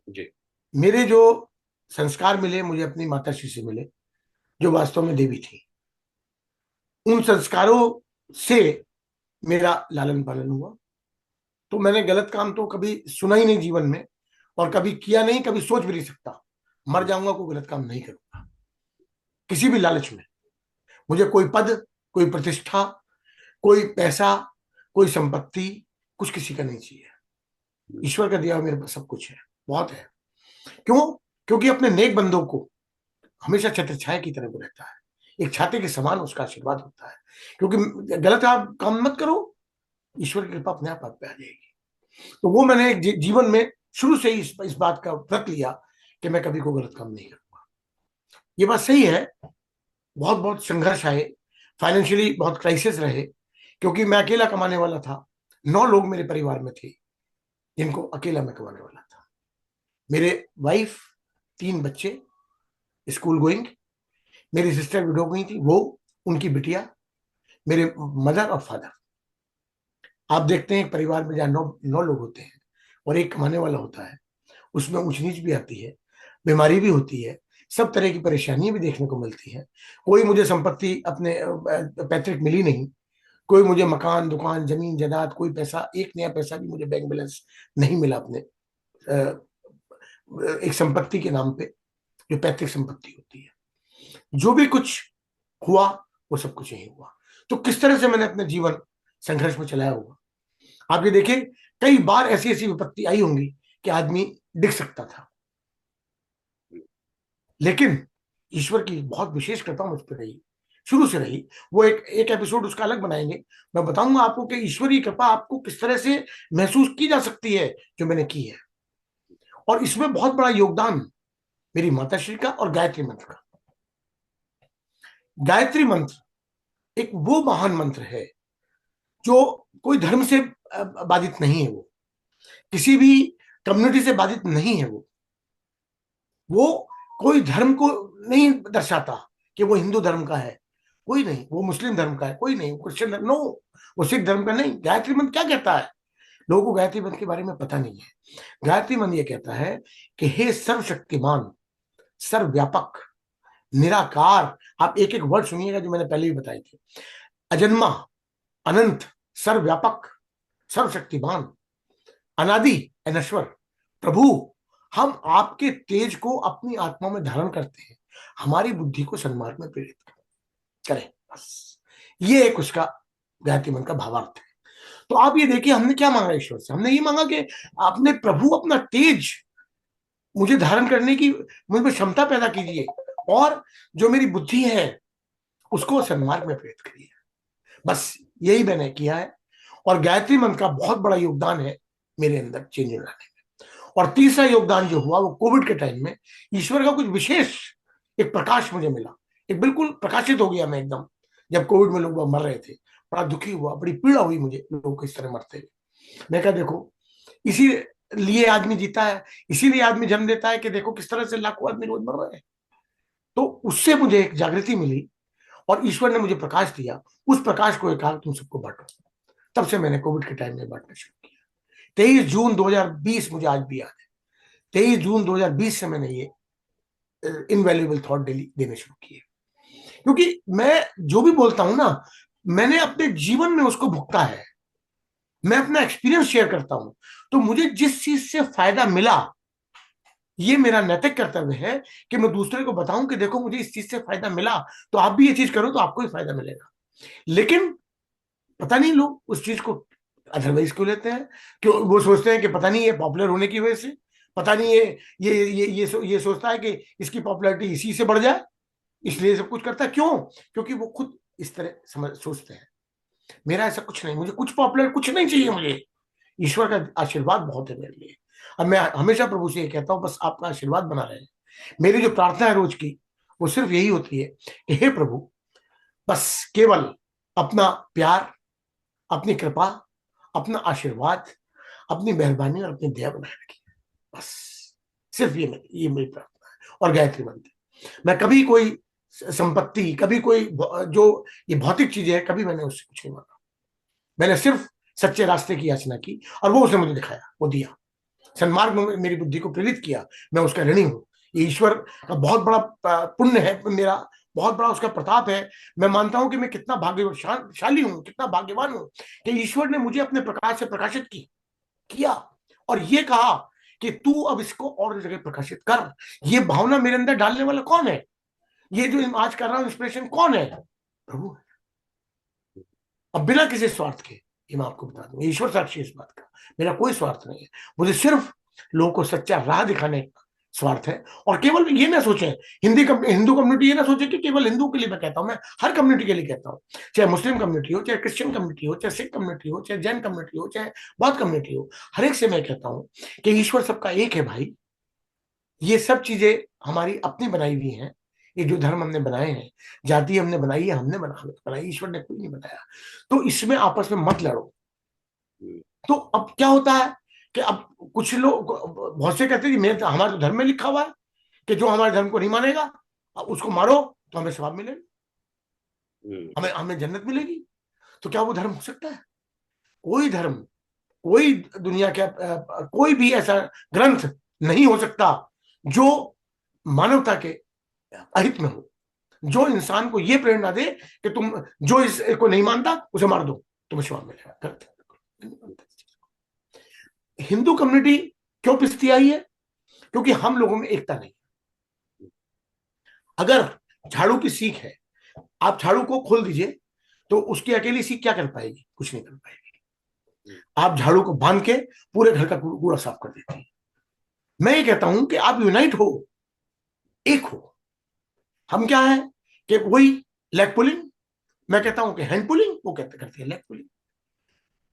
जी। मेरे जो संस्कार मिले मुझे अपनी माता श्री से मिले, जो वास्तव में देवी थी। उन संस्कारों से मेरा लालन पालन हुआ। तो मैंने गलत काम तो कभी सुना ही नहीं जीवन में, और कभी किया नहीं, कभी सोच भी नहीं सकता। मर जाऊंगा, कोई गलत काम नहीं करूंगा किसी भी लालच में। मुझे कोई पद, कोई प्रतिष्ठा, कोई पैसा, कोई संपत्ति, कुछ किसी का नहीं चाहिए। ईश्वर का दिया हुआ मेरे पास सब कुछ है, बहुत है। क्यों? क्योंकि अपने नेक बंदों को हमेशा छत्र छाया की तरह वो रहता है, एक छाते के समान उसका आशीर्वाद होता है। क्योंकि गलत आप काम मत करो, ईश्वर की कृपा अपने आप पे आ जाएगी। तो वो मैंने एक जीवन में शुरू से ही इस बात का व्रत लिया कि मैं कभी कोई गलत काम नहीं करूंगा। ये बात सही है। बहुत बहुत संघर्ष आए, फाइनेंशियली बहुत क्राइसिस रहे, क्योंकि मैं अकेला कमाने वाला था। 9 लोग मेरे परिवार में थे जिनको अकेला मैं कमाने वाला था। मेरे वाइफ, 3 बच्चे स्कूल गोइंग, मेरी सिस्टर विडो गई थी, वो, उनकी बिटिया, मेरे मदर और फादर। आप देखते हैं एक परिवार में जहाँ 9 लोग होते हैं और एक कमाने वाला होता है, उसमें ऊंच नीच भी आती है, बीमारी भी होती है, सब तरह की परेशानियां भी देखने को मिलती है। कोई मुझे संपत्ति अपने पैतृक मिली नहीं, कोई मुझे मकान, दुकान, जमीन जायदाद, कोई पैसा, एक नया पैसा भी मुझे बैंक बैलेंस नहीं मिला अपने एक संपत्ति के नाम पे, जो पैतृक संपत्ति होती है। जो भी कुछ हुआ वो सब कुछ यही हुआ। तो किस तरह से मैंने अपने जीवन संघर्ष में चलाया हुआ, आप ये देखिए। कई बार ऐसी ऐसी विपत्ति आई होंगी कि आदमी डिग सकता था, लेकिन ईश्वर की बहुत विशेष कृपा मुझ पर रही, शुरू से रही। वो एक एक एपिसोड उसका अलग बनाएंगे, मैं बताऊंगा आपको कि ईश्वरीय कृपा आपको किस तरह से महसूस की जा सकती है, जो मैंने की है। और इसमें बहुत बड़ा योगदान मेरी माताश्री का और गायत्री मंत्र का। गायत्री मंत्र एक वो महान मंत्र है जो कोई धर्म से बाधित नहीं है, वो किसी भी कम्युनिटी से बाधित नहीं है। वो कोई धर्म को नहीं दर्शाता कि वो हिंदू धर्म का है, कोई नहीं, वो मुस्लिम धर्म का है, कोई नहीं, वो क्रिश्चियन धर्म, नो, वो सिख धर्म का नहीं। गायत्री मंत्र क्या कहता है? लोगों को गायत्री मंत्र के बारे में पता नहीं है। गायत्री मंत्र ये कहता है कि हे सर्वशक्तिमान, सर्वव्यापक, निराकार, आप एक एक वर्ड सुनिएगा जो मैंने पहले भी बताए थे। अजन्मा, अनंत, सर्वव्यापक, सर्वशक्तिमान, अनादि, अनश्वर, प्रभु, हम आपके तेज को अपनी आत्मा में धारण करते हैं, हमारी बुद्धि को सन्मार्ग में प्रेरित करें। बस ये एक उसका गायत्री मंत्र का भावार्थ है। तो आप ये देखिए, हमने क्या मांगा ईश्वर से? हमने ये मांगा कि आपने प्रभु अपना तेज मुझे धारण करने की मुझ में क्षमता पैदा कीजिए, और जो मेरी बुद्धि है उसको सन्मार्ग में प्रेरित करिए। बस यही मैंने किया है, और गायत्री मंत्र का बहुत बड़ा योगदान है मेरे अंदर चेंज लाने में। और तीसरा योगदान जो हुआ वो कोविड के टाइम में, ईश्वर का कुछ विशेष एक प्रकाश मुझे मिला, एक बिल्कुल प्रकाशित हो गया मैं एकदम। जब कोविड में लोग मर रहे थे, बड़ा दुखी हुआ, बड़ी पीड़ा हुई मुझे, लोग इस तरह मरते हुए। मैं कहा देखो, इसीलिए आदमी जीता है, इसीलिए आदमी जन्म देता है कि देखो किस तरह से लाखों आदमी रोज मर रहे हैं। तो उससे मुझे एक जागृति मिली, और ईश्वर ने मुझे प्रकाश दिया। उस प्रकाश को कहा तुम सबको बांटो। तब से मैंने कोविड के टाइम में बांटना शुरू किया। 23 जून 2020 मुझे आज भी याद है। 23 जून 2020 से मैंने ये इनवैल्यूएबल थॉट डेली देने शुरू किए, क्योंकि मैं जो भी बोलता हूं ना, मैंने अपने जीवन में उसको भुगता है, मैं अपना एक्सपीरियंस शेयर करता हूं। तो मुझे जिस चीज से फायदा मिला, ये मेरा नैतिक कर्तव्य है कि मैं दूसरे को बताऊं कि देखो मुझे इस चीज से फायदा मिला, तो आप भी ये चीज करो तो आपको भी फायदा मिलेगा। लेकिन पता नहीं लोग उस चीज को अदरवाइज क्यों लेते हैं, क्यों वो सोचते हैं कि पता नहीं ये पॉपुलर होने की वजह से, पता नहीं ये सोचता है कि इसकी पॉपुलैरिटी इसी से बढ़ जाए, इसलिए सब कुछ करता है। क्यों? क्योंकि वो खुद इस तरह समझ सोचते हैं। मेरा ऐसा कुछ नहीं, मुझे कुछ पॉपुलर कुछ नहीं चाहिए, मुझे ईश्वर का आशीर्वाद बहुत है मेरे लिए। अब मैं हमेशा प्रभु से ये कहता हूँ, बस आपका आशीर्वाद बना रहे। मेरी जो प्रार्थना है रोज की, वो सिर्फ यही होती है कि हे प्रभु, बस केवल अपना प्यार, अपनी कृपा, अपना आशीर्वाद, अपनी मेहरबानी और अपनी दया बनाए रखिए। बस सिर्फ ये मेरी प्रार्थना है। और गायत्री मंत्र, मैं कभी कोई संपत्ति, कभी कोई जो ये भौतिक चीजें है, कभी मैंने उससे कुछ नहीं मांगा। मैंने सिर्फ सच्चे रास्ते की याचना की, और वो उसने मुझे दिखाया, वो दिया, सन्मार्ग में मेरी बुद्धि को प्रेरित किया। मैं उसका ऋणी हूं। ये ईश्वर का बहुत बड़ा पुण्य है मेरा, बहुत बड़ा उसका प्रताप है। मैं मानता हूं कि मैं कितना भाग्यशाली हूं, कितना भाग्यवान हूं कि ईश्वर ने मुझे अपने प्रकाश से प्रकाशित किया, और ये कहा कि तू अब इसको और जगह प्रकाशित कर। ये भावना मेरे अंदर डालने वाला कौन है? ये जो आज कर रहा हूं इंस्पिरेशन कौन है? प्रभु। अब बिना किसी स्वार्थ के, ये मैं आपको बता दूं, ईश्वर साक्षी इस बात का, मेरा कोई स्वार्थ नहीं है। मुझे सिर्फ लोगों को सच्चा राह दिखाने का स्वार्थ है। और केवल ये ना सोचें, हिंदू कम्युनिटी ये ना सोचे कि केवल हिंदू के लिए मैं कहता हूं, मैं हर कम्युनिटी के लिए कहता हूं। चाहे मुस्लिम कम्युनिटी हो, चाहे क्रिश्चियन कम्युनिटी हो, चाहे सिख कम्युनिटी हो, चाहे जैन कम्युनिटी हो, चाहे बौद्ध कम्युनिटी हो, हर एक से मैं कहता हूं कि ईश्वर सबका एक है भाई। ये सब चीजें हमारी अपनी बनाई हुई हैं। ये जो धर्म हमने बनाए हैं, जाति हमने बनाई है, हमने बनाई, ईश्वर ने कोई नहीं बनाया। तो इसमें आपस में मत लड़ो। तो अब क्या होता है कि अब कुछ लोग, बहुत से कहते हैं कि मेरे हमारे तो धर्म में लिखा हुआ है कि जो हमारे धर्म को नहीं मानेगा अब उसको मारो तो हमें सवाब मिलेगा, हमें हमें जन्नत मिलेगी। तो क्या वो धर्म हो सकता है? कोई धर्म, कोई दुनिया का कोई भी ऐसा ग्रंथ नहीं हो सकता जो मानवता के अहित में हो, जो इंसान को यह प्रेरणा दे कि तुम जो इसको नहीं मानता उसे मार दो, तुम्हें सवाब मिलेगा। गलत है। हिंदू कम्युनिटी क्यों पिसती आई है? क्योंकि हम लोगों में एकता नहीं। अगर झाड़ू की सीख है, आप झाड़ू को खोल दीजिए तो उसकी अकेली सीख क्या कर पाएगी? कुछ नहीं कर पाएगी। आप झाड़ू को बांध के पूरे घर का कूड़ा साफ कर देती है। मैं ये कहता हूं कि आप यूनाइट हो, एक हो। हम क्या है कि वही लेग पुलिंग, मैं कहता हूं कि हैंड पुलिंग, वो कहते करते हैं लेग पुलिंग।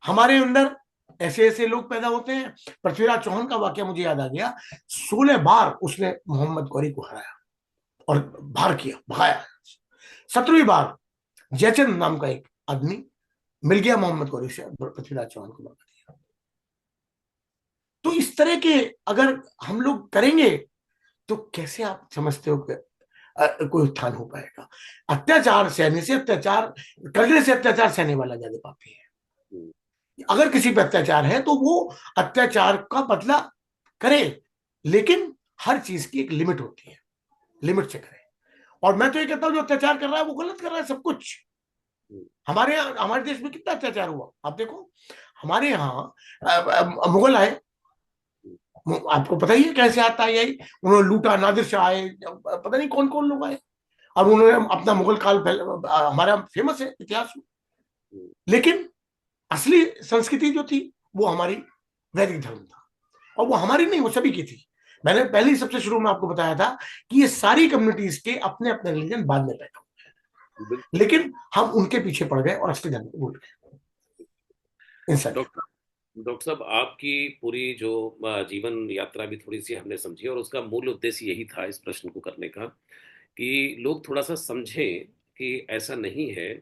हमारे अंदर ऐसे ऐसे लोग पैदा होते हैं। पृथ्वीराज चौहान का वाक्य मुझे याद आ गया। 16 बार उसने मोहम्मद गौरी को हराया और भार किया, भगाया। 17वीं बार जयचंद नाम का एक आदमी मिल गया मोहम्मद गौरी से, पृथ्वीराज चौहान को भगा दिया। तो इस तरह के अगर हम लोग करेंगे तो कैसे आप समझते हो कि कोई उत्थान हो पाएगा? अत्याचार सहने से, अत्याचार करने से अत्याचार सहने वाला ज्यादा पापी है। अगर किसी पे अत्याचार है तो वो अत्याचार का बदला करे, लेकिन हर चीज की एक लिमिट होती है, लिमिट से करे। और मैं तो ये कहता हूं जो अत्याचार कर रहा है वो गलत कर रहा है सब कुछ। हमारे यहाँ, हमारे देश में कितना अत्याचार हुआ आप देखो। हमारे यहाँ मुगल आए, आपको पता ही है कैसे आता है, यही उन्होंने लूटा, नादिर शाह आए, पता नहीं कौन कौन लोग आए, और उन्होंने अपना मुगल काल हमारा फेमस है इतिहास में। लेकिन असली संस्कृति जो थी वो हमारी वैदिक धर्म था, और वो हमारी नहीं, वो सभी की थी। मैंने पहले ही सबसे शुरू में आपको बताया था कि ये सारी कम्युनिटीज के अपने अपने रिलीजन बाद में पैदा हुए, लेकिन हम उनके पीछे पड़ गए और असली धर्म को भूल गए। डॉक्टर साहब, आपकी पूरी जो जीवन यात्रा भी थोड़ी सी हमने समझी, और उसका मूल उद्देश्य यही था इस प्रश्न को करने का, कि लोग थोड़ा सा समझें कि ऐसा नहीं है,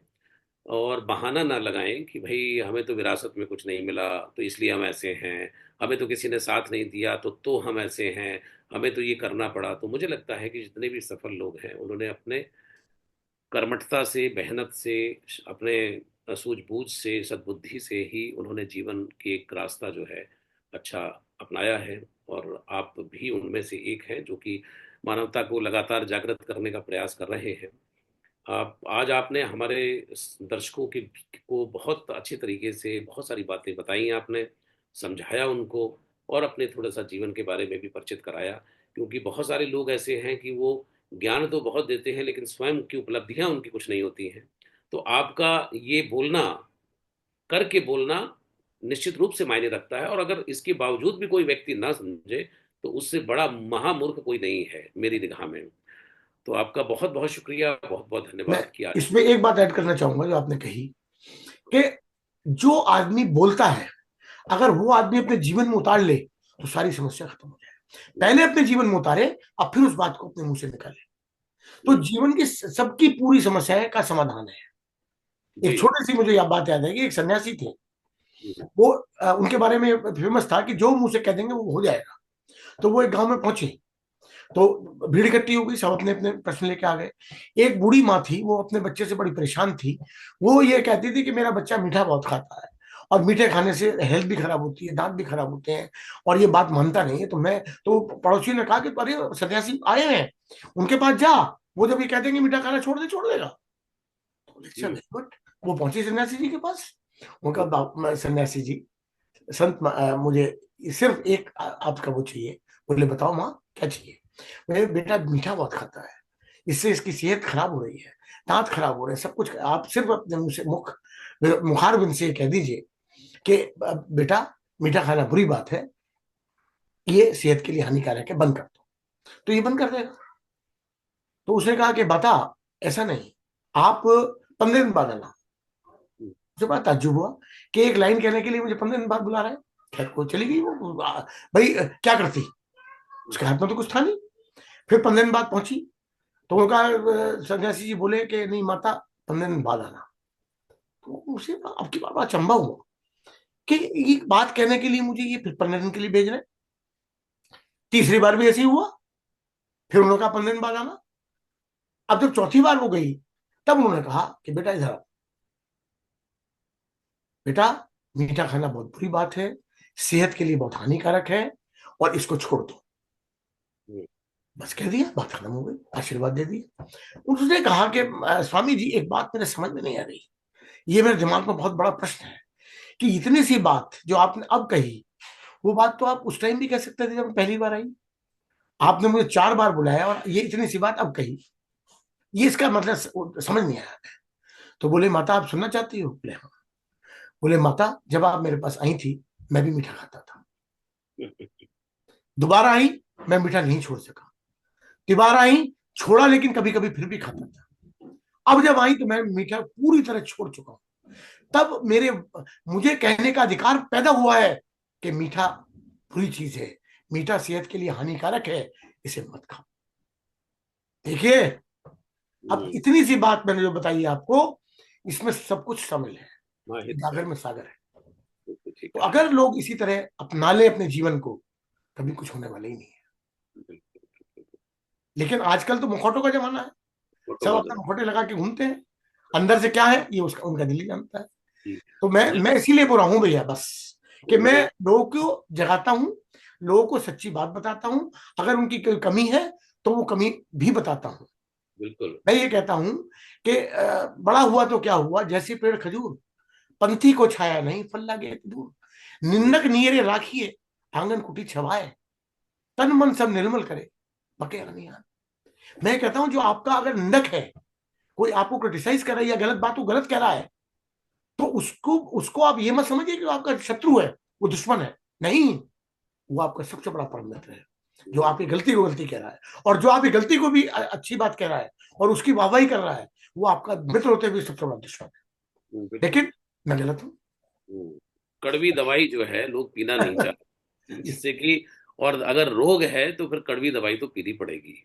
और बहाना ना लगाएं कि भाई हमें तो विरासत में कुछ नहीं मिला तो इसलिए हम ऐसे हैं, हमें तो किसी ने साथ नहीं दिया तो हम ऐसे हैं, हमें तो ये करना पड़ा। तो मुझे लगता है कि जितने भी सफल लोग हैं उन्होंने अपने कर्मठता से, मेहनत से, अपने सूझबूझ से, सद्बुद्धि से ही उन्होंने जीवन की एक रास्ता जो है अच्छा अपनाया है। और आप भी उनमें से एक हैं जो कि मानवता को लगातार जागृत करने का प्रयास कर रहे हैं। आप आज आपने हमारे दर्शकों की को बहुत अच्छे तरीके से बहुत सारी बातें बताई, आपने समझाया उनको, और अपने थोड़ा सा जीवन के बारे में भी परिचित कराया। क्योंकि बहुत सारे लोग ऐसे हैं कि वो ज्ञान तो बहुत देते हैं लेकिन स्वयं की उपलब्धियां उनकी कुछ नहीं होती हैं। तो आपका ये बोलना, करके बोलना, निश्चित रूप से मायने रखता है। और अगर इसके बावजूद भी कोई व्यक्ति ना समझे तो उससे बड़ा महामूर्ख कोई नहीं है मेरी निगाह में। तो आपका बहुत बहुत शुक्रिया, बहुत बहुत मैं धन्यवाद कि आज। इसमें एक बात ऐड करना चाहूंगा जो आपने कही कि जो आदमी बोलता है, अगर वो आदमी अपने जीवन में उतार ले तो सारी समस्या खत्म हो जाए। पहले अपने जीवन में उतारे, अब फिर उस बात को अपने मुंह से निकाले, तो जीवन की सबकी पूरी समस्या का समाधान है। एक जी। छोटी सी मुझे यह बात याद है कि एक सन्यासी थे, वो उनके बारे में फेमस था कि जो मुंह से कह देंगे वो हो जाएगा। तो वो एक गांव में पहुंचे तो भीड़ इकट्ठी हो गई, सब अपने अपने प्रश्न लेके आ गए। एक बूढ़ी माँ थी, वो अपने बच्चे से बड़ी परेशान थी। वो ये कहती थी कि मेरा बच्चा मीठा बहुत खाता है, और मीठे खाने से हेल्थ भी खराब होती है, दांत भी खराब होते हैं, और ये बात मानता नहीं है। तो मैं तो पड़ोसी ने कहा कि अरे सन्यासी आए हैं, उनके पास जा, वो जब ये कह देंगे मीठा खाना छोड़ दे, छोड़ देगा। तो बोले, अच्छा वेरी गुड। वो पहुंचे सन्यासी जी के पास। उनका सन्यासी जी, संत मुझे सिर्फ एक आपका वो चाहिए। बोले बताओ माँ क्या चाहिए। मेरे बेटा मीठा बहुत खाता है, इससे इसकी सेहत खराब हो रही है, दांत खराब हो रहे हैं, सब कुछ। आप सिर्फ अपने मुंह से मुखार बिन से कह दीजिए कि बेटा मीठा खाना बुरी बात है, ये सेहत के लिए हानिकारक है, बंद कर दो, तो ये बंद कर देगा। तो उसने कहा कि बता, ऐसा नहीं, आप 15 दिन बाद आना। मुझे बड़ा ताज्जुब हुआ कि एक लाइन कहने के लिए मुझे 15 दिन बाद बुला रहा है। खैर कोई चली गई वो, भाई क्या करती, उसके हाथ में तो कुछ था नहीं। फिर 15 दिन बाद पहुंची, तो उनका सन्यासी जी बोले कि नहीं माता, 15 दिन बाद आना। तो उसे अब की बार बड़ा अचंभा हुआ कि ये बात कहने के लिए मुझे ये फिर 15 दिन के लिए भेज रहे हैं। तीसरी बार भी ऐसे ही हुआ, फिर उन्होंने कहा 15 दिन बाद आना। अब जब चौथी बार वो गई, तब उन्होंने कहा कि बेटा इधर आओ, बेटा मीठा खाना बहुत बुरी बात है, सेहत के लिए बहुत हानिकारक है, और इसको छोड़ दो। बस कह दिया, बात खत्म हो गई, आशीर्वाद दे दिया। उसने कहा कि स्वामी जी एक बात मेरे समझ में नहीं आ रही, ये मेरे दिमाग में बहुत बड़ा प्रश्न है कि इतनी सी बात जो आपने अब कही, वो बात तो आप उस टाइम भी कह सकते थे जब मैं पहली बार आई। आपने मुझे 4 बार बुलाया और ये इतनी सी बात अब कही, ये इसका मतलब समझ नहीं आया। तो बोले माता आप सुनना चाहती हो। बोले हाँ। बोले माता जब आप मेरे पास आई थी, मैं भी मीठा खाता था, दोबारा आई, मैं मीठा नहीं छोड़ सका, तिबारा आई, छोड़ा लेकिन कभी कभी फिर भी खाता था, अब जब आई तो मैं मीठा पूरी तरह छोड़ चुका हूं। तब मेरे मुझे कहने का अधिकार पैदा हुआ है कि मीठा बुरी चीज है, मीठा सेहत के लिए हानिकारक है, इसे मत खाओ। देखिए, अब हम्म, इतनी सी बात मैंने जो बताई आपको, इसमें सब कुछ शामिल है, माहित है। गागर में सागर है। बिल्कुल ठीक तो है। अगर लोग इसी तरह अपना ले अपने जीवन को, कभी कुछ होने वाले ही नहीं है। बिल्कुल। लेकिन आजकल तो मुखौटों का जमाना है, फोटो सब का अपने जरूर। मुखौटे लगा के घूमते हैं, अंदर से क्या है ये उसका उनका दिल ही जानता है। जी। तो मैं इसीलिए बोल रहा हूँ भैया, बस कि मैं मुझे लोगों को जगाता हूँ, लोगों को सच्ची बात बताता हूँ, अगर उनकी कोई कमी है तो वो कमी भी बताता हूँ। बिल्कुल। मैं ये कहता हूँ कि बड़ा हुआ तो क्या हुआ, जैसे पेड़ खजूर, पंथी को छाया नहीं, फल लगे दूर, हम्म, निंदक नियरे राखिए, आंगन कुटी छवाए, तन मन सब निर्मल करे, पके अनियान। मैं कहता हूं जो आपका अगर निंदक है, कोई आपको क्रिटिसाइज कर रहा है या गलत बात को गलत कह रहा है, तो उसको उसको आप ये मत समझिए कि वो आपका शत्रु है, वो दुश्मन है। नहीं, वो आपका सबसे बड़ा परम मित्र है, जो आपकी गलती को गलती कह रहा है, और जो आपकी गलती को भी अच्छी बात कह रहा है और उसकी वाहवाही कर रहा है, वो आपका मित्र होते हुए सबसे बड़ा दुश्मन है। बिल्कुल। लेकिन मैं गलत हूँ। हम्म, कड़वी दवाई जो है लोग पीना नहीं चाहते, जिससे कि, और अगर रोग है तो फिर कड़वी दवाई तो पीनी पड़ेगी,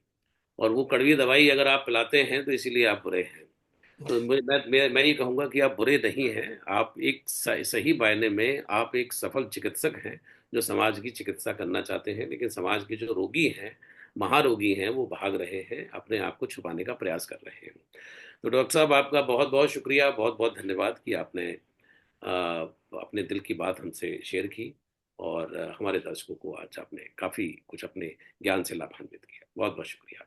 और वो कड़वी दवाई अगर आप पिलाते हैं तो इसीलिए आप बुरे हैं। तो मैं ये कहूँगा कि आप बुरे नहीं हैं, आप एक सही मायने में आप एक सफल चिकित्सक हैं, जो समाज की चिकित्सा करना चाहते हैं, लेकिन समाज के जो रोगी हैं, महारोगी हैं, वो भाग रहे हैं, अपने आप को छुपाने का प्रयास कर रहे हैं। तो डॉक्टर साहब आपका बहुत बहुत शुक्रिया, बहुत बहुत धन्यवाद कि आपने अपने दिल की बात हमसे शेयर की, और हमारे दर्शकों को आज आपने काफ़ी कुछ अपने ज्ञान से लाभान्वित किया। बहुत बहुत शुक्रिया।